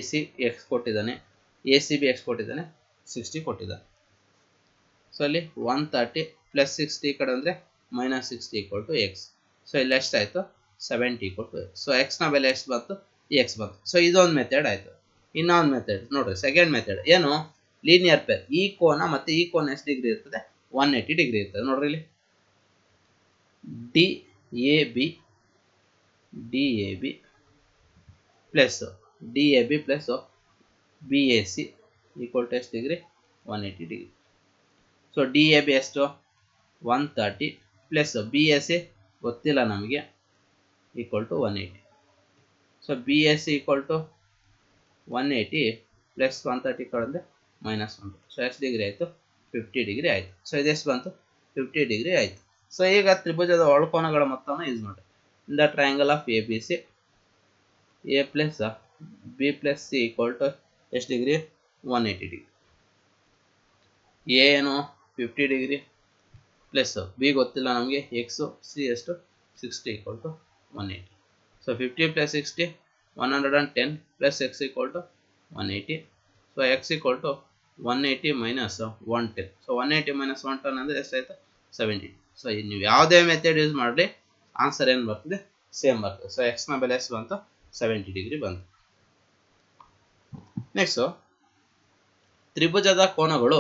C X ಕೊಟ್ಟಿದ್ದಾನೆ, A C B X ಕೊಟ್ಟಿದ್ದಾನೆ, 60 ಕೊಟ್ಟಿದ್ದಾನೆ. So ಅಲ್ಲಿ 130 ಪ್ಲಸ್ 60 ಕಡೆ ಅಂದರೆ minus 60 equal to x. So ಇಲ್ಲಿ ಎಷ್ಟಾಯಿತು, 70 equal to x. So x ನ ಬೆಲೆ ಎಷ್ಟು ಬಂತು, ಎಕ್ಸ್ ಬಂತು. ಸೊ ಇದೊಂದು ಮೆಥಡ್ ಆಯಿತು. ಇನ್ನೊಂದು ಮೆಥಡ್ ನೋಡ್ರಿ, ಸೆಕೆಂಡ್ ಮೆಥಡ್ ಏನು, ಲೀನಿಯರ್ ಪೇರ್. ಈ ಕೋನ ಮತ್ತೆ ಈ ಕೋನ ಎಷ್ಟು ಡಿಗ್ರಿ ಇರ್ತದೆ, 180 ಡಿಗ್ರಿ ಇರ್ತದೆ. ನೋಡ್ರಿ ಇಲ್ಲಿ D A B plus D A B plus B A C equal to ಎಷ್ಟು degree, 180 degree. So D A B ಎಷ್ಟು 130 ಪ್ಲಸ್ ಬಿ ಎ ಸಿ ಗೊತ್ತಿಲ್ಲ ನಮಗೆ, equal to 180. So B A C equal to 180 plus 130 ಕಳೆದ್ರೆ minus 1. So ಎಷ್ಟು degree ಆಯಿತು, 50 degree ಆಯಿತು. So ಇದೆಷ್ಟು ಬಂತು, 50 ಡಿಗ್ರಿ ಆಯಿತು. ಸೊ ಈಗ ತ್ರಿಭುಜದ ಒಳಕೋನಗಳ ಮೊತ್ತವನ್ನು ಯೂಸ್ ಮಾಡಿ. In the triangle of A B C, A plus B plus C equal to ಎಷ್ಟು ಡಿಗ್ರಿ, 180 ಡಿಗ್ರಿ. ಎ ಏನು 50 ಡಿಗ್ರಿ ಪ್ಲಸ್ ಬಿ ಗೊತ್ತಿಲ್ಲ ನಮಗೆ, ಎಕ್ಸು, ಸಿ ಎಷ್ಟು 60 equal to 180. So 50 plus 60 110 plus x equal to 180. So x equal to 180 minus 110. So 180 minus 110 ಅಂದರೆ ಎಷ್ಟಾಯ್ತು, 70. So ನೀವು ಯಾವುದೇ method use ಮಾಡಲಿ ಆನ್ಸರ್ ಏನು ಬರ್ತದೆ, ಸೇಮ್ ಬರ್ತದೆ. ಸೊ ಎಕ್ಸ್ ನ ಬೆಲೆ ಎಷ್ಟು ಬಂತು, 70 ಡಿಗ್ರಿ ಬಂತು. ನೆಕ್ಸ್ಟ್, ತ್ರಿಭುಜದ ಕೋನಗಳು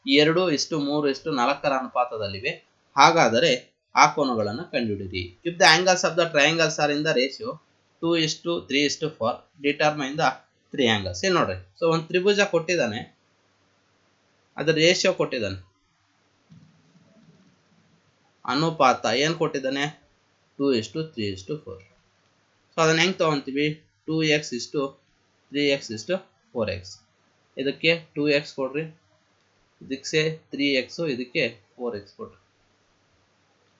2:3:4 ಅನುಪಾತದಲ್ಲಿವೆ. ಹಾಗಾದರೆ ಆ ಕೋನಗಳನ್ನು ಕಂಡುಹಿಡಿಯಿರಿ. If the angles of the triangles R in the ratio 2:3:4 determine the 3 angles. ಇಲ್ಲಿ ನೋಡ್ರಿ, ಸೊ ಒಂದು ತ್ರಿಭುಜ ಕೊಟ್ಟಿದ್ದಾನೆ, ಅದರ ರೇಷಿಯೋ ಕೊಟ್ಟಿದ್ದಾನೆ, ಅನುಪಾತ ಏನು ಕೊಟ್ಟಿದ್ದಾನೆ, 2:3:4. ಸೊ ಅದನ್ನ ಹೆಂಗೆ ತಗೊಂತೀವಿ, 2x:3x:4x. ಇದಕ್ಕೆ 2x ಕೊಡ್ರಿ, ಇದಕ್ಕೆ 3x, ಇದಕ್ಕೆ 4x ಕೊಡ್ರಿ.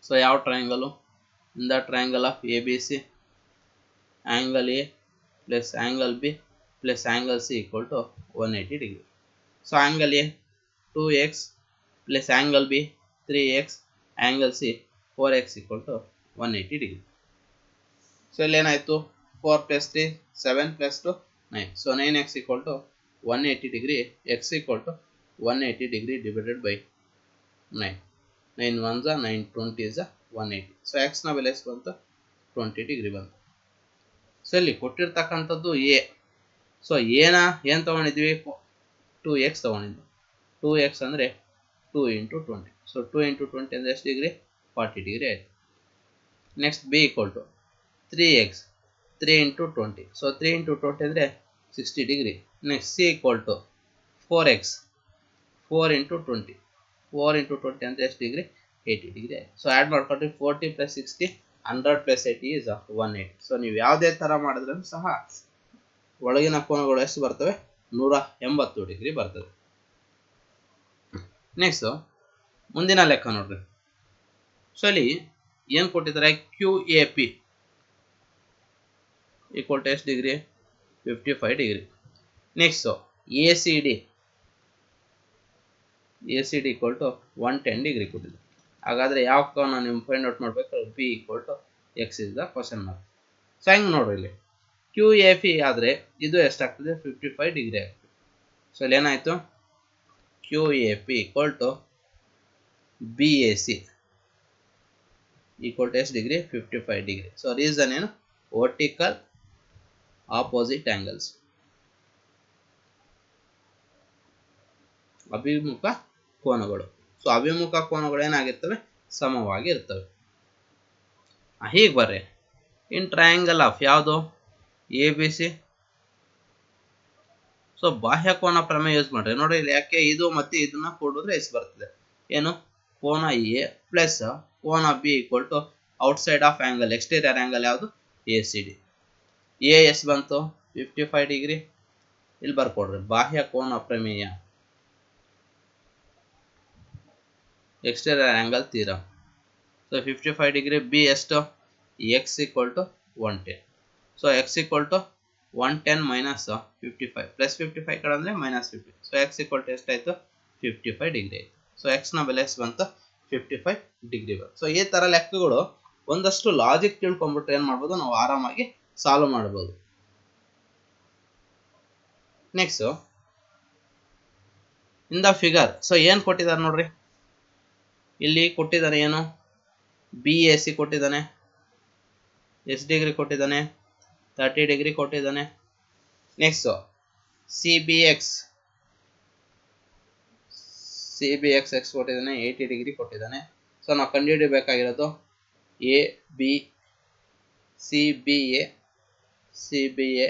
ಸೊ ಯಾವ triangle, in the triangle of A B C, angle A plus angle B plus angle C equal to 180 degree. So angle A 2x plus angle B 3x, angle C 4x equal to 180 degree. So ಇಲ್ಲಿ ಏನಾಯಿತು, 4 plus 3 7 plus 2 9. So 9x equal to 180 degree. X equal to 180 degree divided by 9. 9 1s 9 20s 180. So x ನ ಬೆಲೆ ಎಷ್ಟು ಬಂತು, 20 degree ಬಂತು. So ಇಲ್ಲಿ ಕೊಟ್ಟಿರ್ತಕ್ಕಂಥದ್ದು A. So ಏನ ಏನು ತೊಗೊಂಡಿದ್ವಿ, 2x ತೊಗೊಂಡಿದ್ವಿ. 2x ಅಂದರೆ 2 × 20. ಸೊ 2 × 20 ಅಂದರೆ ಎಷ್ಟು ಡಿಗ್ರಿ, 40 ಡಿಗ್ರಿ ಆಯಿತು. Next B equal to 3x, 3 × 20. So 3 × 20 ಅಂದರೆ 60 degree. Next C equal to 4x, 4 × 20. 4 × 20 ಅಂದರೆ ಎಷ್ಟು ಡಿಗ್ರಿ, 80 ಡಿಗ್ರಿ. ಸೊ ಆ್ಯಡ್ ಮಾಡ್ಕೊಂಡ್ರೆ 40 ಪ್ಲಸ್ 60 100 ಪ್ಲಸ್ 80 ಇಸ್ 180. ಸೊ ನೀವು ಯಾವುದೇ ಥರ ಮಾಡಿದ್ರೂ ಸಹ ಒಳಗಿನ ಕೋನಗಳು ಎಷ್ಟು ಬರ್ತವೆ? 180 ಡಿಗ್ರಿ ಬರ್ತದೆ. ನೆಕ್ಸ್ಟ್ ಮುಂದಿನ ಲೆಕ್ಕ ನೋಡ್ರಿ. ಸೊ ಇಲ್ಲಿ ಏನು ಕೊಟ್ಟಿದ್ದಾರೆ? Q A P equal to ಎಷ್ಟು degree? 55 degree. Next A C D equal to 110 degree ಕೊಟ್ಟಿದೆ. ಹಾಗಾದರೆ ಯಾವ ಕೋನ ನೀವು ಫೈಂಡ್ ಔಟ್ ಮಾಡಬೇಕು? B equal to x is the question mark. So ಹೆಂಗೆ ನೋಡ್ರಿ, ಇಲ್ಲಿ ಕ್ಯೂ ಎ ಪಿ ಆದರೆ ಇದು ಎಷ್ಟಾಗ್ತದೆ? 55 ಡಿಗ್ರಿ ಆಗ್ತದೆ. ಸೊ ಇಲ್ಲಿ ಏನಾಯಿತು? Q A P equal to B A C equal to ಎಷ್ಟು ಡಿಗ್ರಿ? 55 ಡಿಗ್ರಿ. ಸೊ ರೀಸನ್ ಏನು? ವರ್ಟಿಕಲ್ ಆಪೋಸಿಟ್ ಆಂಗಲ್ಸ್, ಅಭಿಮುಖ ಕೋನಗಳು. ಸೊ ಅಭಿಮುಖ ಕೋನಗಳು ಏನಾಗಿರ್ತವೆ? ಸಮವಾಗಿ ಇರ್ತವೆ. ಹೀಗೆ ಬರ್ರಿ, ಇನ್ ಟ್ರಯಾಂಗಲ್ ಆಫ್ ಯಾವುದು? A B C. ಸೊ ಬಾಹ್ಯ ಕೋನ ಪ್ರಮೇಯ ಯೂಸ್ ಮಾಡ್ರಿ. ನೋಡಿ ಇಲ್ಲಿ ಯಾಕೆ ಇದು ಮತ್ತೆ ಇದನ್ನ ಕೂಡಿದ್ರೆ ಎಷ್ಟು ಬರ್ತದೆ? ಏನು? ಕೋನ ಎ ಪ್ಲಸ್ ಕೋನ B equal to outside of angle, exterior angle ಯಾವುದು? A C D. ಎ ಎಷ್ಟು ಬಂತು? 55 ಡಿಗ್ರಿ. ಇಲ್ಲಿ ಬರ್ಕೊಡ್ರಿ, ಬಾಹ್ಯ ಕೋನ ಪ್ರಮೇಯ ಎಕ್ಸ್ಟೀರಿಯರ್ ಆಂಗಲ್ ತೀರಾ. So 55 degree. ಬಿ ಎಷ್ಟು? X equal to 110. So x equal to 110 minus 55 plus 55 ಕಡೆ ಅಂದರೆ minus 50. So x equal to ಎಷ್ಟಾಯಿತು? 55 ಡಿಗ್ರಿ ಆಯಿತು. ಸೊ ಎಕ್ಸ್ನ ಬೆಲೆ ಎಷ್ಟು ಬಂತು? 55 ಡಿಗ್ರಿ ಬಂತು. ಸೊ ಈ ಥರ ಲೆಕ್ಕಗಳು ಒಂದಷ್ಟು ಲಾಜಿಕ್ ತಿಳ್ಕೊಂಡ್ಬಿಟ್ರೆ ಏನು ಮಾಡ್ಬೋದು? ನಾವು ಆರಾಮಾಗಿ ಸಾಲ್ವ್ ಮಾಡ್ಬೋದು. Next in the figure. So ಏನು ಕೊಟ್ಟಿದ್ದಾರೆ ನೋಡ್ರಿ, ಇಲ್ಲಿ ಕೊಟ್ಟಿದ್ದಾನೆ ಏನು? ಬಿ ಎ ಸಿ ಕೊಟ್ಟಿದ್ದಾನೆ. ಎಷ್ಟು ಡಿಗ್ರಿ ಕೊಟ್ಟಿದ್ದಾನೆ? 30 ಡಿಗ್ರಿ ಕೊಟ್ಟಿದ್ದಾನೆ. Next C B x x ಕೊಟ್ಟಿದ್ದಾನೆ, 80 ಡಿಗ್ರಿ ಕೊಟ್ಟಿದ್ದಾನೆ. ಸೊ ನಾವು ಕಂಡುಹಿಡಿಯಬೇಕಾಗಿರೋದು A B C B A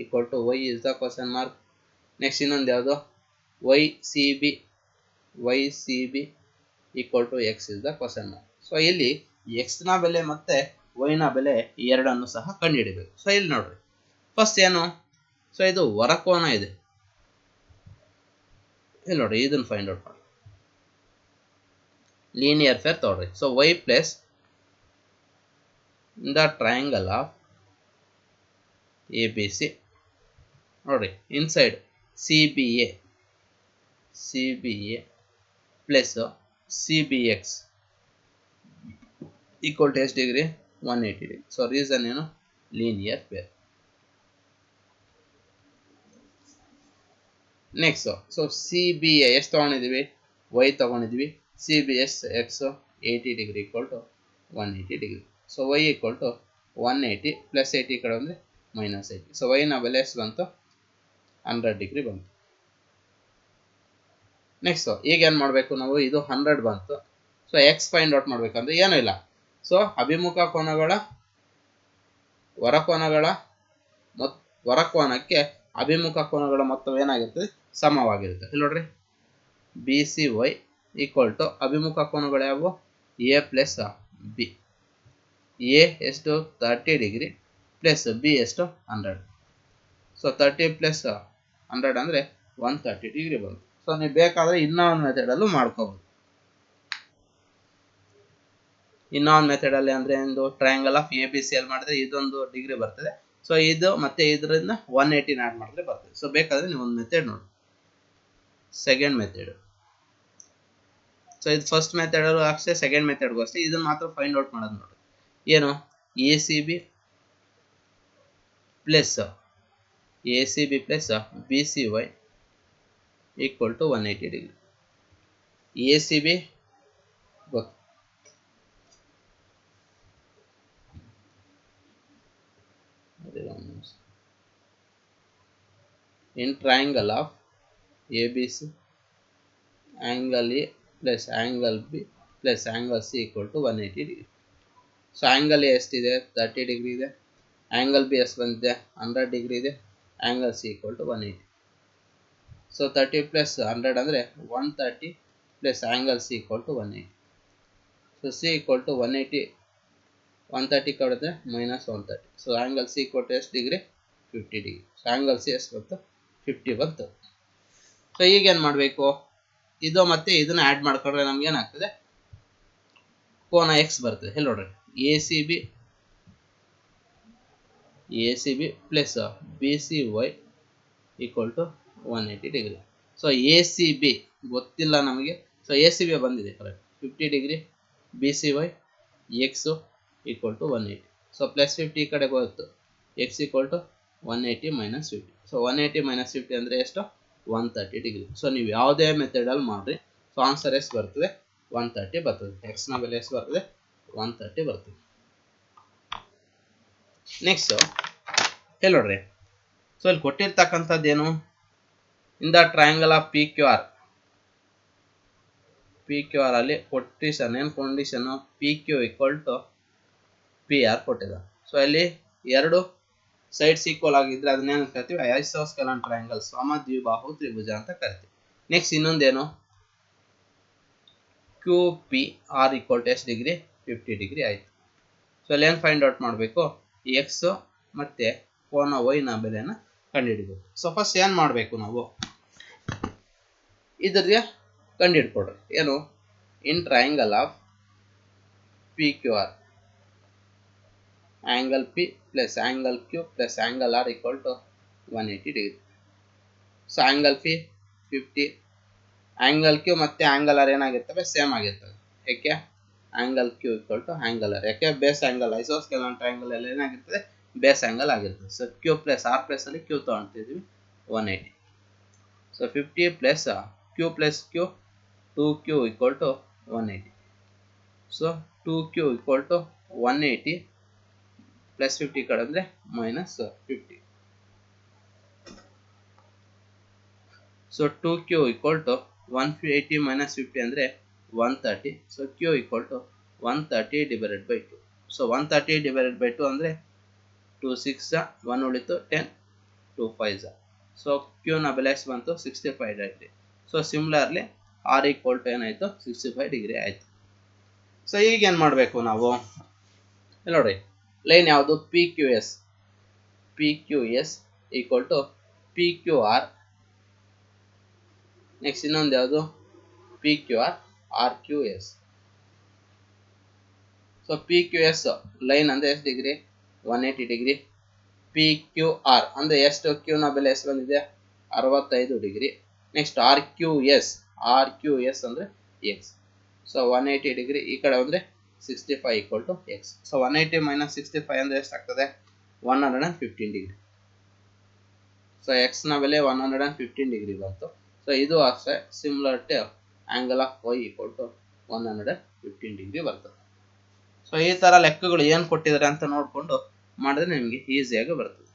equal to Y is the question mark. Next ಇನ್ನೊಂದು ಯಾವುದು? Y C B equal to x is the question mark. So ಇಲ್ಲಿ ಎಕ್ಸ್ನ ಬೆಲೆ ಮತ್ತೆ ವೈನ ಬೆಲೆ ಎರಡನ್ನು ಸಹ ಕಂಡುಹಿಡಿಬೇಕು. ಸೊ ಇಲ್ಲಿ ನೋಡ್ರಿ, ಫಸ್ಟ್ ಏನು? ಸೊ ಇದು ಹೊರಕೋನ ಇದೆ. ಇಲ್ಲಿ ನೋಡ್ರಿ, ಇದನ್ನು ಫೈಂಡ್ ಔಟ್ ಮಾಡಿ. ಲೀನಿಯರ್ ಫೇರ್ ತಗೊಳ್ರಿ. So Y plus the triangle of A B C. ನೋಡ್ರಿ, inside C B A plus C B x equal to ಎಷ್ಟು ಡಿಗ್ರಿ? 180 ಡಿಗ್ರಿ. ಸೊ ರೀಸನ್ ಏನು? Linear pair. Next so C B A ಎಷ್ಟು ತೊಗೊಂಡಿದ್ದೀವಿ? Y ತೊಗೊಂಡಿದ್ವಿ. C B S x 80 degree equal to 180 degree. So Y equal to 180 plus 80 ಕಡೆ ಅಂದರೆ minus 80. So ವೈನ ಬೆಲೆ ಎಷ್ಟು ಬಂತು? 100 ಡಿಗ್ರಿ ಬಂತು. ನೆಕ್ಸ್ಟ್ ಈಗ ಏನು ಮಾಡಬೇಕು ನಾವು? ಇದು 100 ಬಂತು. ಸೊ ಎಕ್ಸ್ ಫೈಂಡ್ ಔಟ್ ಮಾಡಬೇಕಂದ್ರೆ ಏನೂ ಇಲ್ಲ. ಸೊ ಅಭಿಮುಖ ಕೋನಗಳ ಹೊರಕೋನಕ್ಕೆ ಅಭಿಮುಖ ಕೋನಗಳ ಮೊತ್ತವು ಏನಾಗಿರ್ತದೆ? ಸಮವಾಗಿರುತ್ತೆ. ಇಲ್ಲಿ ನೋಡ್ರಿ, B C Y equal to ಅಭಿಮುಖ ಕೋನಗಳು ಯಾವುವು? A plus B. ಎ ಎಷ್ಟು? 30 ಡಿಗ್ರಿ ಪ್ಲಸ್ ಬಿ ಎಷ್ಟು? 100. ಸೊ 30 ಪ್ಲಸ್ 100 ಅಂದರೆ 130 ಡಿಗ್ರಿ ಬಂತು. ಸೊ ನೀವು ಬೇಕಾದರೆ ಇನ್ನೂ ಒಂದು ಮೆಥಡಲ್ಲೂ ಮಾಡ್ಕೋಬೋದು. ಇನ್ನೊಂದು ಮೆಥಡಲ್ಲಿ ಅಂದರೆ ಒಂದು triangle of A B C L ಮಾಡಿದ್ರೆ ಇದೊಂದು ಡಿಗ್ರಿ ಬರ್ತದೆ. ಸೊ ಇದು ಮತ್ತೆ ಇದರಿಂದ 180 ಆ್ಯಡ್ ಮಾಡಿದ್ರೆ ಬರ್ತದೆ. ಸೊ ಬೇಕಾದರೆ ನೀವು ಒಂದು ಮೆಥಡ್ ನೋಡಿ. Second method. ಸೊ ಇದು ಫಸ್ಟ್ ಮೆಥಡಲ್ಲೂ ಅಷ್ಟೇ, ಸೆಕೆಂಡ್ ಮೆಥಡ್ಗೂ ಅಷ್ಟೇ. ಇದನ್ನು ಮಾತ್ರ ಫೈಂಡ್ ಔಟ್ ಮಾಡೋದು ನೋಡಿ. ಏನು? A C B plus B C Y equal to 180 degree. A C B ಗೊತ್ತು. In triangle of ABC, angle A plus angle B plus angle C equal to 180 degree. So angle A ಎಷ್ಟಿದೆ? 30 degree ಇದೆ. Angle B ಎಷ್ಟು ಬಂದಿದೆ? 100 degree ಇದೆ. Angle C equal to 180. So 30 plus 100 ಅಂದರೆ 130 plus angle C equal to 180. So C equal to 180 130 ಕಡಿದ್ರೆ -130. So angle C equal to ಎಷ್ಟು degree 50 degree. So angle C ಎಷ್ಟು ಬಂತು 50 ಬಂತು. ಸೊ ಈಗೇನು ಮಾಡಬೇಕು, ಇದು ಮತ್ತೆ ಇದನ್ನ ಆ್ಯಡ್ ಮಾಡ್ಕೊಂಡ್ರೆ ನಮ್ಗೆ ಏನಾಗ್ತದೆ ಕೋನ ಎಕ್ಸ್ ಬರ್ತದೆ. ಇಲ್ಲಿ ನೋಡ್ರಿ A C B plus B C Y equal to 180 degree. So A C B ಗೊತ್ತಿಲ್ಲ ನಮಗೆ, ಸೊ ಎ ಸಿ ಬಿ ಬಂದಿದೆ correct 50 degree, B C Y x equal to 180. So plus 50 ಈ ಕಡೆ ಹೋಯ್ತು, x equal to 180 minus 50. So 180 minus 50 ಅಂದರೆ ಎಷ್ಟು 130 degree. So ನೀವು ಯಾವುದೇ ಮೆಥಡಲ್ಲಿ ಮಾಡಿರಿ, ಸೊ ಆನ್ಸರ್ ಎಷ್ಟು ಬರ್ತದೆ 130 ಬರ್ತದೆ. ಎಕ್ಸ್ನ ಬೆಲೆ ಎಷ್ಟು ಬರ್ತದೆ 130 ಬರ್ತದೆ. ನೆಕ್ಸ್ಟು ಹೇಳಿ ನೋಡ್ರಿ, ಸೊ ಇಲ್ಲಿ ಕೊಟ್ಟಿರ್ತಕ್ಕಂಥದ್ದೇನು, in the triangle of P Q R ಅಲ್ಲಿ ಕೊಟ್ಟಿಷನ್ ಏನು condition, P Q equal to P R ಕೊಟ್ಟಿದ. ಸೊ ಅಲ್ಲಿ ಎರಡು ಸೈಡ್ಸ್ ಈಕ್ವಲ್ ಆಗಿದ್ರೆ ಅದನ್ನೇನು ಕರಿತೀವಿ ಐಸೋಸ್ಕೆಲಾನ್ ಟ್ರಯಾಂಗಲ್, ಸಮದ್ವಿಬಾಹು ತ್ರಿಭುಜ ಅಂತ ಕರಿತೀವಿ. ನೆಕ್ಸ್ಟ್ ಇನ್ನೊಂದೇನು, Q P R equal to ಎಷ್ಟು ಡಿಗ್ರಿ 50 ಡಿಗ್ರಿ ಆಯಿತು. ಸೊ ಅಲ್ಲಿ ಏನು ಫೈಂಡ್ ಔಟ್ ಮಾಡಬೇಕು, ಎಕ್ಸ್ ಮತ್ತೆ ಕೋನ ವೈ ನ ಬೆಲೆನ ಕಂಡುಹಿಡಿಬೇಕು. ಸೊ ಫಸ್ಟ್ ಏನು ಮಾಡಬೇಕು, ನಾವು ಇದ್ರಿಗೆ ಕಂಡುಹಿಡ್ಕೊಡ್ರಿ ಏನು, in triangle of P Q R angle P plus angle Q plus angle R equal to 180 degree. So angle P 50, angle Q ಮತ್ತೆ ಆಂಗಲ್ ಆರ್ ಏನಾಗಿರ್ತವೆ ಸೇಮ್ ಆಗಿರ್ತವೆ. ಯಾಕೆ angle Q equal to angle R, ಯಾಕೆ base angle isosceles triangle ಅಲ್ಲಿ ಏನಾಗಿರ್ತದೆ base angle ಆಗಿರ್ತದೆ. So Q plus R plus ಅಲ್ಲಿ Q ತಗೊಳ್ತಿದ್ವಿ 180. So 50 plus Q 2q equal to 180. So 2q equal to 180 plus 50 ಕಡೆ ಅಂದರೆ minus 50. So 2q equal to 180 minus 50 ಅಂದರೆ 130. So q equal to 130 divided by 2. So 130 divided by 2 ಅಂದರೆ 2 6 1 ಉಳಿತು 10 2 5. So q ನ ಬೆಲೆ ಎಷ್ಟು ಬಂತು 65 degree. So similarly R equal to ಏನಾಯಿತು 65 ಡಿಗ್ರಿ ಆಯಿತು. ಸೊ ಈಗ ಏನು ಮಾಡಬೇಕು ನಾವು, ನೋಡಿ ಲೈನ್ ಯಾವುದು P Q S equal to P Q R. Next ಇನ್ನೊಂದು ಯಾವುದು P Q R Q S. So P Q S line ಅಂದರೆ ಎಷ್ಟು degree 180 degree. P Q R ಅಂದರೆ ಎಷ್ಟು, ಕ್ಯೂನ ಬೆಲೆ ಎಷ್ಟು ಬಂದಿದೆ 65 degree. Next R Q S ಅಂದರೆ ಎಕ್ಸ್. ಸೊ 180 ಡಿಗ್ರಿ ಈ ಕಡೆ ಅಂದರೆ 65 equal to x. So 180 minus 65 ಅಂದರೆ ಎಷ್ಟಾಗ್ತದೆ 115 ಡಿಗ್ರಿ. ಸೊ ಎಕ್ಸ್ನ ಬೆಲೆ 115 ಡಿಗ್ರಿ ಬಂತು. ಸೊ ಇದು ಅಷ್ಟೇ similar to angle of Y equal to 115 degree ಬರ್ತದೆ. ಸೊ ಈ ಥರ ಲೆಕ್ಕಗಳು ಏನು ಕೊಟ್ಟಿದ್ದಾರೆ ಅಂತ ನೋಡಿಕೊಂಡು ಮಾಡಿದ್ರೆ ನಿಮಗೆ ಈಸಿಯಾಗಿ ಬರ್ತದೆ.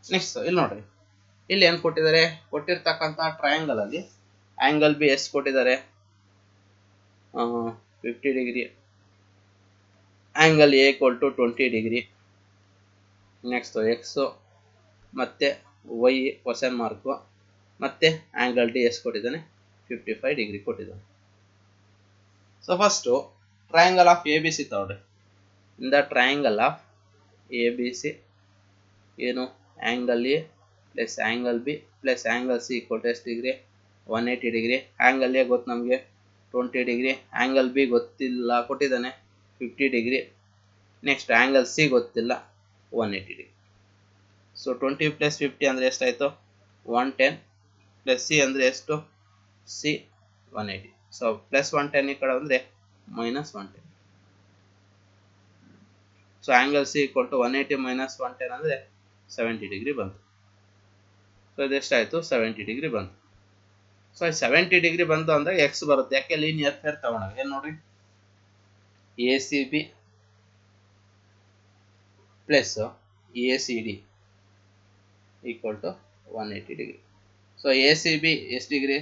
ನೆಕ್ಸ್ಟ್ ಇಲ್ಲಿ ನೋಡ್ರಿ, ಇಲ್ಲಿ ಏನು ಕೊಟ್ಟಿದ್ದಾರೆ, ಕೊಟ್ಟಿರ್ತಕ್ಕಂಥ ಟ್ರಯಾಂಗಲ್ ಅಲ್ಲಿ ಆಂಗಲ್ ಬಿ ಎಷ್ಟು ಕೊಟ್ಟಿದ್ದಾರೆ 50 degree, angle A equal to 20 degree. Next x ಮತ್ತು ವೈ ಕ್ವಶನ್ ಮಾರ್ಕು ಮತ್ತು ಆಂಗಲ್ ಡಿ ಎಷ್ಟು ಕೊಟ್ಟಿದ್ದಾನೆ 55 ಡಿಗ್ರಿ ಕೊಟ್ಟಿದ್ದಾನೆ. So first triangle of A B C ತಗೊಳ್ರಿ. In the triangle of A B C ಏನು angle A plus angle B plus angle C equal to ಎಷ್ಟು degree 180 degree. Angle A ಗೊತ್ತು ನಮಗೆ 20 degree, angle B ಗೊತ್ತಿಲ್ಲ ಕೊಟ್ಟಿದ್ದಾನೆ 50 degree. Next angle C ಗೊತ್ತಿಲ್ಲ 180 degree. So 20 plus 50 ಅಂದರೆ ಎಷ್ಟಾಯಿತು 110 plus C ಅಂದರೆ ಎಷ್ಟು ಸಿ 180. ಸೊ ಪ್ಲಸ್ 110 ಈ ಕಡೆ ಅಂದರೆ minus 110. So angle C equal to 180 minus 110 ಅಂದರೆ 70 ಡಿಗ್ರಿ ಬಂತು. ಸೊ ಇದೆಷ್ಟಾಯಿತು 70 ಡಿಗ್ರಿ ಬಂತು. ಸೊ 70 ಡಿಗ್ರಿ ಬಂತು ಅಂದರೆ ಎಕ್ಸ್ ಬರುತ್ತೆ, ಯಾಕೆ ಲೀನಿಯರ್ ಪೇರ್ ತಗೊಂಡಾಗ ಏನು ನೋಡಿ A C B plus A C D equal to 180 degree. So A C B ಎಷ್ಟು degree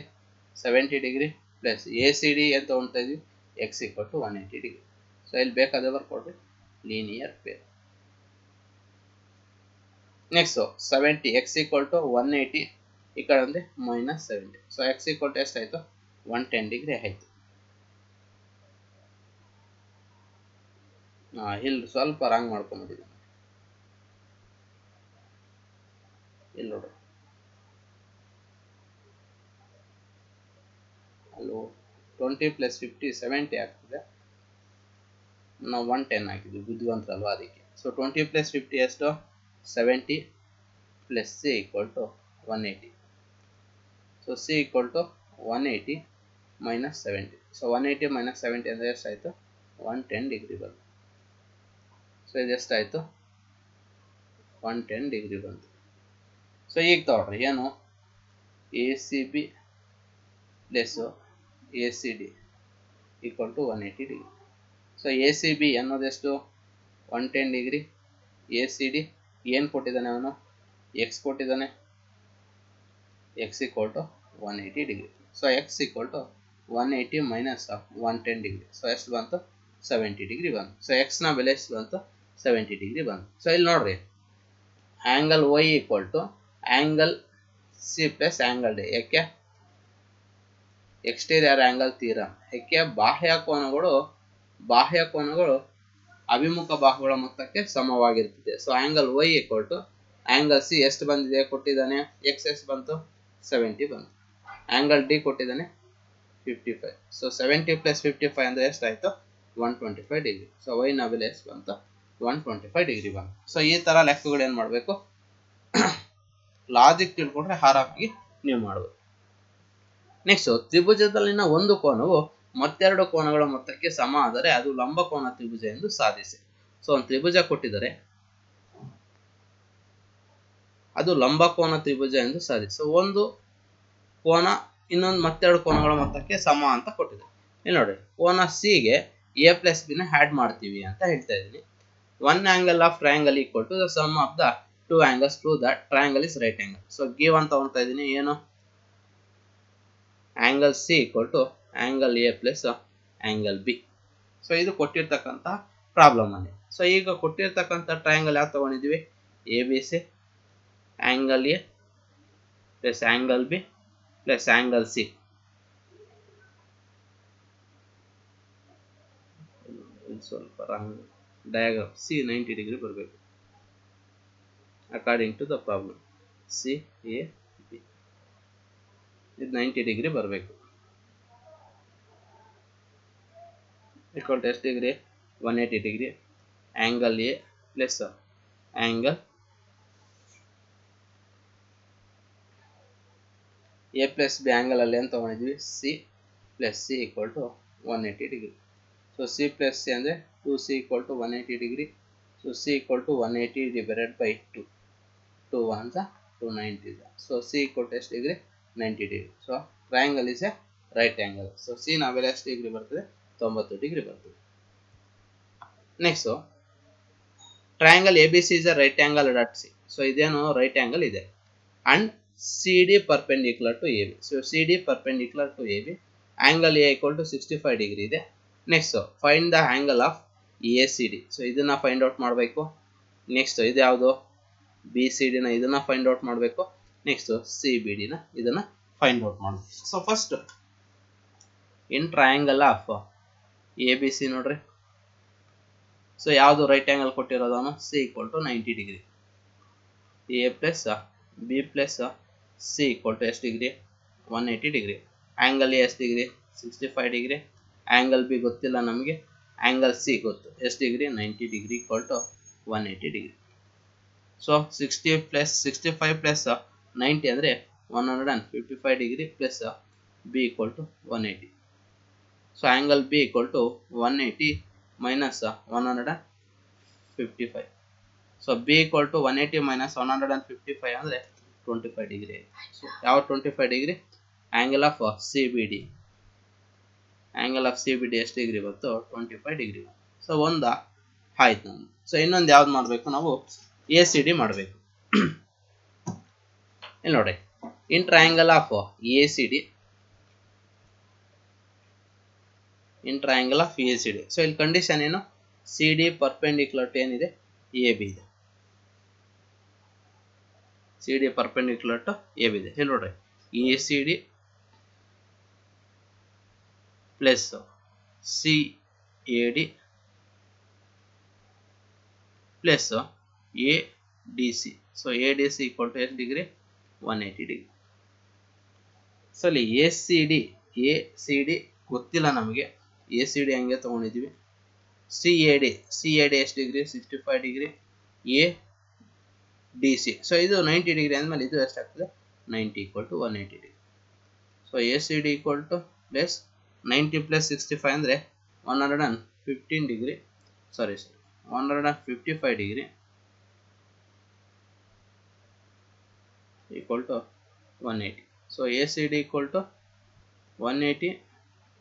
70 degree plus A C D ಅಂತ ತೊಗೊಳ್ತಾ ಇದ್ವಿ x equal to 180 degree. So ಇಲ್ಲಿ ಬೇಕಾದ್ರೆ ಬರ್ಕೊಡ್ರಿ linear pair. Next 70 x equal to 180 ಈ ಕಡೆ ಅಂದರೆ minus 70. So x equal to ಎಷ್ಟಾಯಿತು 110 ಡಿಗ್ರಿ ಆಯಿತು. ಇಲ್ಲಿ ಸ್ವಲ್ಪ ರಾಂಗ್ ಮಾಡ್ಕೊಂಡ್ಬಿಟ್ಟಿದ್ದೀನಿ. ಇಲ್ಲಿ ನೋಡ್ರಿ, ಅಲ್ಲೂ 20 + 50 70 ಆಗ್ತದೆ. ನಾವು 110 ಹಾಕಿದ್ವಿ, ಬುದ್ಧಿವಂತರಲ್ವ ಅದಕ್ಕೆ. ಸೊ 20 + 50 ಎಷ್ಟು? 70 + c = 180. So c = 180 - 70. ಸೊ 180 - 70 ಅಂದರೆ ಎಷ್ಟಾಯಿತು? 110 ಡಿಗ್ರಿ ಬಂತು. ಸೊ ಇದು ಎಷ್ಟಾಯಿತು? 110 ಡಿಗ್ರಿ ಬಂತು. ಸೊ ಈಗ ತಗೊಳ್ರಿ, ಏನು ACB + ACD = 180 degree. So ACB ಅನ್ನೋದೆಷ್ಟು? 110 degree. ACD ಏನು ಕೊಟ್ಟಿದ್ದಾನೆ ಅವನು? X ಕೊಟ್ಟಿದ್ದಾನೆ. X = 180 degree. So X = 180 - 110 degree. So ಎಷ್ಟು ಬಂತು? 70 ಡಿಗ್ರಿ ಬಂತು. ಸೊ ಎಕ್ಸ್ನ ಬೆಲೆ ಎಷ್ಟು ಬಂತು? 70 ಡಿಗ್ರಿ ಬಂತು. ಸೊ ಇಲ್ಲಿ ನೋಡ್ರಿ, angle Y = angle C + angle D. ಯಾಕೆ? Exterior angle theorem. ಯಾಕೆ? ಬಾಹ್ಯ ಕೋನಗಳು ಅಭಿಮುಖ ಬಾಹುಗಳ ಮೊತ್ತಕ್ಕೆ ಸಮವಾಗಿರ್ತದೆ. So angle Y = angle C ಎಷ್ಟು ಬಂದಿದೆ? ಕೊಟ್ಟಿದ್ದಾನೆ. X ಎಷ್ಟು ಬಂತು? 70 ಬಂತು. ಆ್ಯಂಗಲ್ D ಕೊಟ್ಟಿದ್ದಾನೆ 55. ಸೊ 70 + 55 ಅಂದರೆ ಎಷ್ಟಾಯಿತು? 125 ಡಿಗ್ರಿ. ಸೊ ವೈನ ಬೆಲೆ ಎಷ್ಟು ಬಂತು? 125 ಡಿಗ್ರಿ ಬಂತು. ಸೊ ಈ ಥರ ಲೆಕ್ಕಗಳು ಏನು ಮಾಡಬೇಕು? ಲಾಜಿಕ್ ತಿಳ್ಕೊಂಡ್ರೆ ಆರಾಮಾಗಿ ನೀವು ಮಾಡಬೇಕು. ನೆಕ್ಸ್ಟ್, ತ್ರಿಭುಜದಲ್ಲಿನ ಒಂದು ಕೋನವು ಮತ್ತೆರಡು ಕೋನಗಳ ಮೊತ್ತಕ್ಕೆ ಸಮ ಆದರೆ ಅದು ಲಂಬಕೋನ ತ್ರಿಭುಜ ಎಂದು ಸಾಧಿಸಿ. ಸೊ ಒಂದು ತ್ರಿಭುಜ ಕೊಟ್ಟಿದ್ದಾರೆ, ಅದು ಲಂಬಕೋನ ತ್ರಿಭುಜ ಎಂದು ಸಾಧಿಸಿ. ಸೊ ಒಂದು ಕೋನ ಇನ್ನೊಂದು ಮತ್ತೆರಡು ಕೋನಗಳ ಮೊತ್ತಕ್ಕೆ ಸಮ ಅಂತ ಕೊಟ್ಟಿದೆ. ಇಲ್ಲಿ ನೋಡಿ, ಕೋನ C ಗೆ A + B ನ ಆ್ಯಡ್ ಮಾಡ್ತೀವಿ ಅಂತ ಹೇಳ್ತಾ ಇದ್ದೀನಿ. One angle of triangle = the sum of the two angles to the triangle is right angle. So give ಅಂತ ತಗೊಳ್ತಾ ಇದ್ದೀನಿ. ಏನು? Angle C = angle A + angle B. So ಇದು ಕೊಟ್ಟಿರ್ತಕ್ಕಂಥ ಪ್ರಾಬ್ಲಮ್ ಅಲ್ಲಿ. ಸೊ ಈಗ ಕೊಟ್ಟಿರ್ತಕ್ಕಂಥ ಟ್ರಯಾಂಗಲ್ ಯಾವ್ದು ತಗೊಂಡಿದ್ವಿ? ABC, angle A + angle B + angle C. ಸ್ವಲ್ಪ ರಾಂಗ್ ಡಯಾಗ್ರಾಮ್. C 90 ಡಿಗ್ರಿ ಬರಬೇಕು according to the problem. CAB ಇದು 90 ಡಿಗ್ರಿ ಬರಬೇಕು. = ಎಷ್ಟು degree? 180 degree. Angle A + angle A + B angle ಅಲ್ಲಿ ಏನು ತೊಗೊಂಡಿದ್ವಿ? C + C = 180 degree. So C + C ಅಂದರೆ 2C = 180 degree. So C = 180 / 2. 2 1 290. So C = ಎಷ್ಟು degree? 90 degree. So triangle is A right angle. So C ನ ಬೆಲೆ ಎಷ್ಟು degree ಬರ್ತದೆ? 90 degree ಬರ್ತದೆ. Next, triangle ABC is A right angle at C. So ಇದೇನು? Right angle ಇದೆ. And CD perpendicular to AB. So CD perpendicular to AB. Angle A = 65 degree ಇದೆ. Next, find the angle of ACD. So ಇದನ್ನ find out ಮಾಡಬೇಕು. Next ಇದು ಯಾವುದು? BCD ನ ಇದನ್ನ find out ಮಾಡಬೇಕು. ನೆಕ್ಸ್ಟ್ CBD ನ ಇದನ್ನ ಫೈಂಡ್ ಔಟ್ ಮಾಡಬೇಕು. So first in triangle of ABC ನೋಡ್ರಿ. ಸೊ ಯಾವುದು ರೈಟ್ ಆ್ಯಂಗಲ್ ಕೊಟ್ಟಿರೋದವನು? C = 90 degree. A + B + C = ಎಷ್ಟು ಡಿಗ್ರಿ? 180 ಡಿಗ್ರಿ. ಆ್ಯಂಗಲ್ A ಎಷ್ಟು ಡಿಗ್ರಿ? 65 ಡಿಗ್ರಿ. ಆ್ಯಂಗಲ್ B ಗೊತ್ತಿಲ್ಲ ನಮಗೆ. ಆ್ಯಂಗಲ್ C ಗೊತ್ತು. ಎಷ್ಟು ಡಿಗ್ರಿ? 90 degree = 180 degree. ಸೊ 60 + 65 + 90 ಅಂದರೆ 155 degree + B = 180. So angle B = 180 - 155. So B = 180 - 155 ಅಂದರೆ 25 ಡಿಗ್ರಿ. ಸೊ ಯಾವ 25 degree? Angle of CBD. Angle of CBD ಎಷ್ಟು ಡಿಗ್ರಿ ಬಂತು? 25 ಡಿಗ್ರಿ. ಸೊ ಒಂದು ಆಯ್ತು ನಮ್ದು. ಸೊ ಇನ್ನೊಂದು ಯಾವ್ದು ಮಾಡಬೇಕು? ನಾವು ACD ಮಾಡಬೇಕು. ಇಲ್ಲಿ ನೋಡಿ, in triangle of ACD, in triangle of ACD. So ಇಲ್ಲಿ ಕಂಡೀಷನ್ ಏನು? CD perpendicular to ಏನಿದೆ? AB ಇದೆ. CD perpendicular to AB ಇದೆ. ಇಲ್ಲಿ ನೋಡ್ರಿ, ACD + CAD plus A D C. So A D C equal to ಎಷ್ಟು ಡಿಗ್ರಿ? 180 ಡಿಗ್ರಿ. ಸೊ ಅಲ್ಲಿ A C D ಗೊತ್ತಿಲ್ಲ ನಮಗೆ, ಎ ಸಿ ಡಿ ಹಂಗೆ ತೊಗೊಂಡಿದ್ವಿ. ಸಿ ಎ ಡಿ ಎಷ್ಟು degree? 65 degree. A D C, so ಇದು 90 ಡಿಗ್ರಿ ಅಂದಮೇಲೆ ಇದು ಎಷ್ಟಾಗ್ತದೆ? 90 equal to 180 degree. So A C D equal to plus 90 plus 65 ಅಂದರೆ 115 degree, 155 degree equal to 180. So A C D equal to 180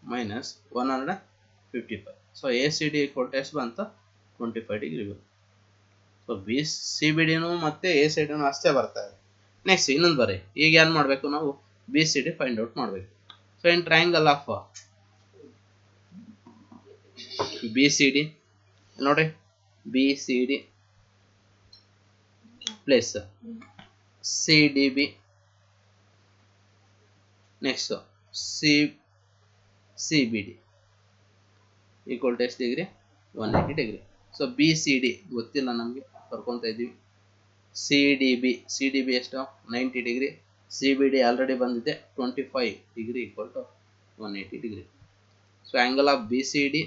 minus 155. So A C D equal to ಎಷ್ಟು ಬಂತು? 25 degree ಬಂತು. So B C B ಡಿನೂ ಮತ್ತು A C ಡಿನೂ ಅಷ್ಟೇ ಬರ್ತಾ ಇದೆ. Next ಇನ್ನೊಂದು ಬರ್ರಿ, ಈಗ ಏನು ಮಾಡಬೇಕು ನಾವು? B C D find out ಮಾಡಬೇಕು. So in triangle of B C D ನೋಡ್ರಿ, B C D plus C D B, next C B D equal to ಎಷ್ಟು degree? 180 degree. So B C D ಗೊತ್ತಿಲ್ಲ ನಮಗೆ, ಬರ್ಕೊತಾ ಇದ್ದೀವಿ. C D B ಎಷ್ಟು? 90 degree. C B D already ಬಂದಿದೆ 25 degree equal to 180 degree. So angle of B C D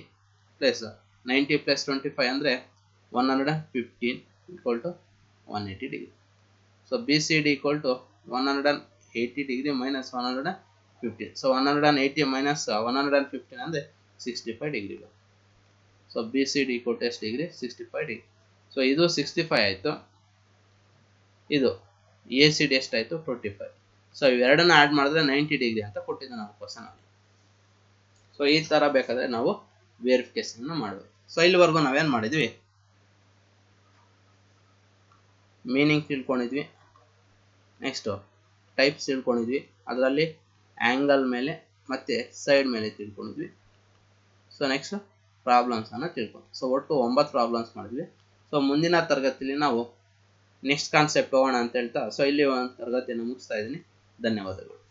plus 90 plus 25 ಅಂದರೆ 115 equal to 180 degree. So B C D equal to 180 degree minus 115. So 180 minus 115 ಅಂದರೆ 65 degree. So B C D equal to ಎಷ್ಟು degree? 65 degree. So ಇದು 65 ಆಯಿತು, ಇದು A C D ಎಷ್ಟಾಯಿತು? 25. So ಇವೆರಡನ್ನ add ಮಾಡಿದ್ರೆ 90 degree ಅಂತ ಕೊಟ್ಟಿದ್ದೆ ನಾವು ಕ್ವಶನ್ ಅಲ್ಲಿ. ಸೊ ಈ ಥರ ಬೇಕಾದರೆ ನಾವು ವೆರಿಫಿಕೇಶನ್ ಮಾಡಬೇಕು. ಸೊ ಇಲ್ಲಿವರೆಗೂ ನಾವೇನು ಮಾಡಿದ್ವಿ? ಮೀನಿಂಗ್ ತಿಳ್ಕೊಂಡಿದ್ವಿ, ನೆಕ್ಸ್ಟು ಟೈಪ್ಸ್ ತಿಳ್ಕೊಂಡಿದ್ವಿ, ಅದರಲ್ಲಿ ಆ್ಯಂಗಲ್ ಮೇಲೆ ಮತ್ತು ಸೈಡ್ ಮೇಲೆ ತಿಳ್ಕೊಂಡಿದ್ವಿ. ಸೊ ನೆಕ್ಸ್ಟ್ ಪ್ರಾಬ್ಲಮ್ಸನ್ನು ತಿಳ್ಕೊಂಡು, ಸೊ ಒಟ್ಟು 9 ಪ್ರಾಬ್ಲಮ್ಸ್ ಮಾಡಿದ್ವಿ. ಸೊ ಮುಂದಿನ ತರಗತಿಯಲ್ಲಿ ನಾವು ನೆಕ್ಸ್ಟ್ ಕಾನ್ಸೆಪ್ಟ್ ಹೋಗೋಣ ಅಂತ ಹೇಳ್ತಾ, ಸೊ ಇಲ್ಲಿ ಒಂದು ತರಗತಿಯನ್ನು ಮುಗಿಸ್ತಾ ಇದ್ದೀನಿ. ಧನ್ಯವಾದಗಳು.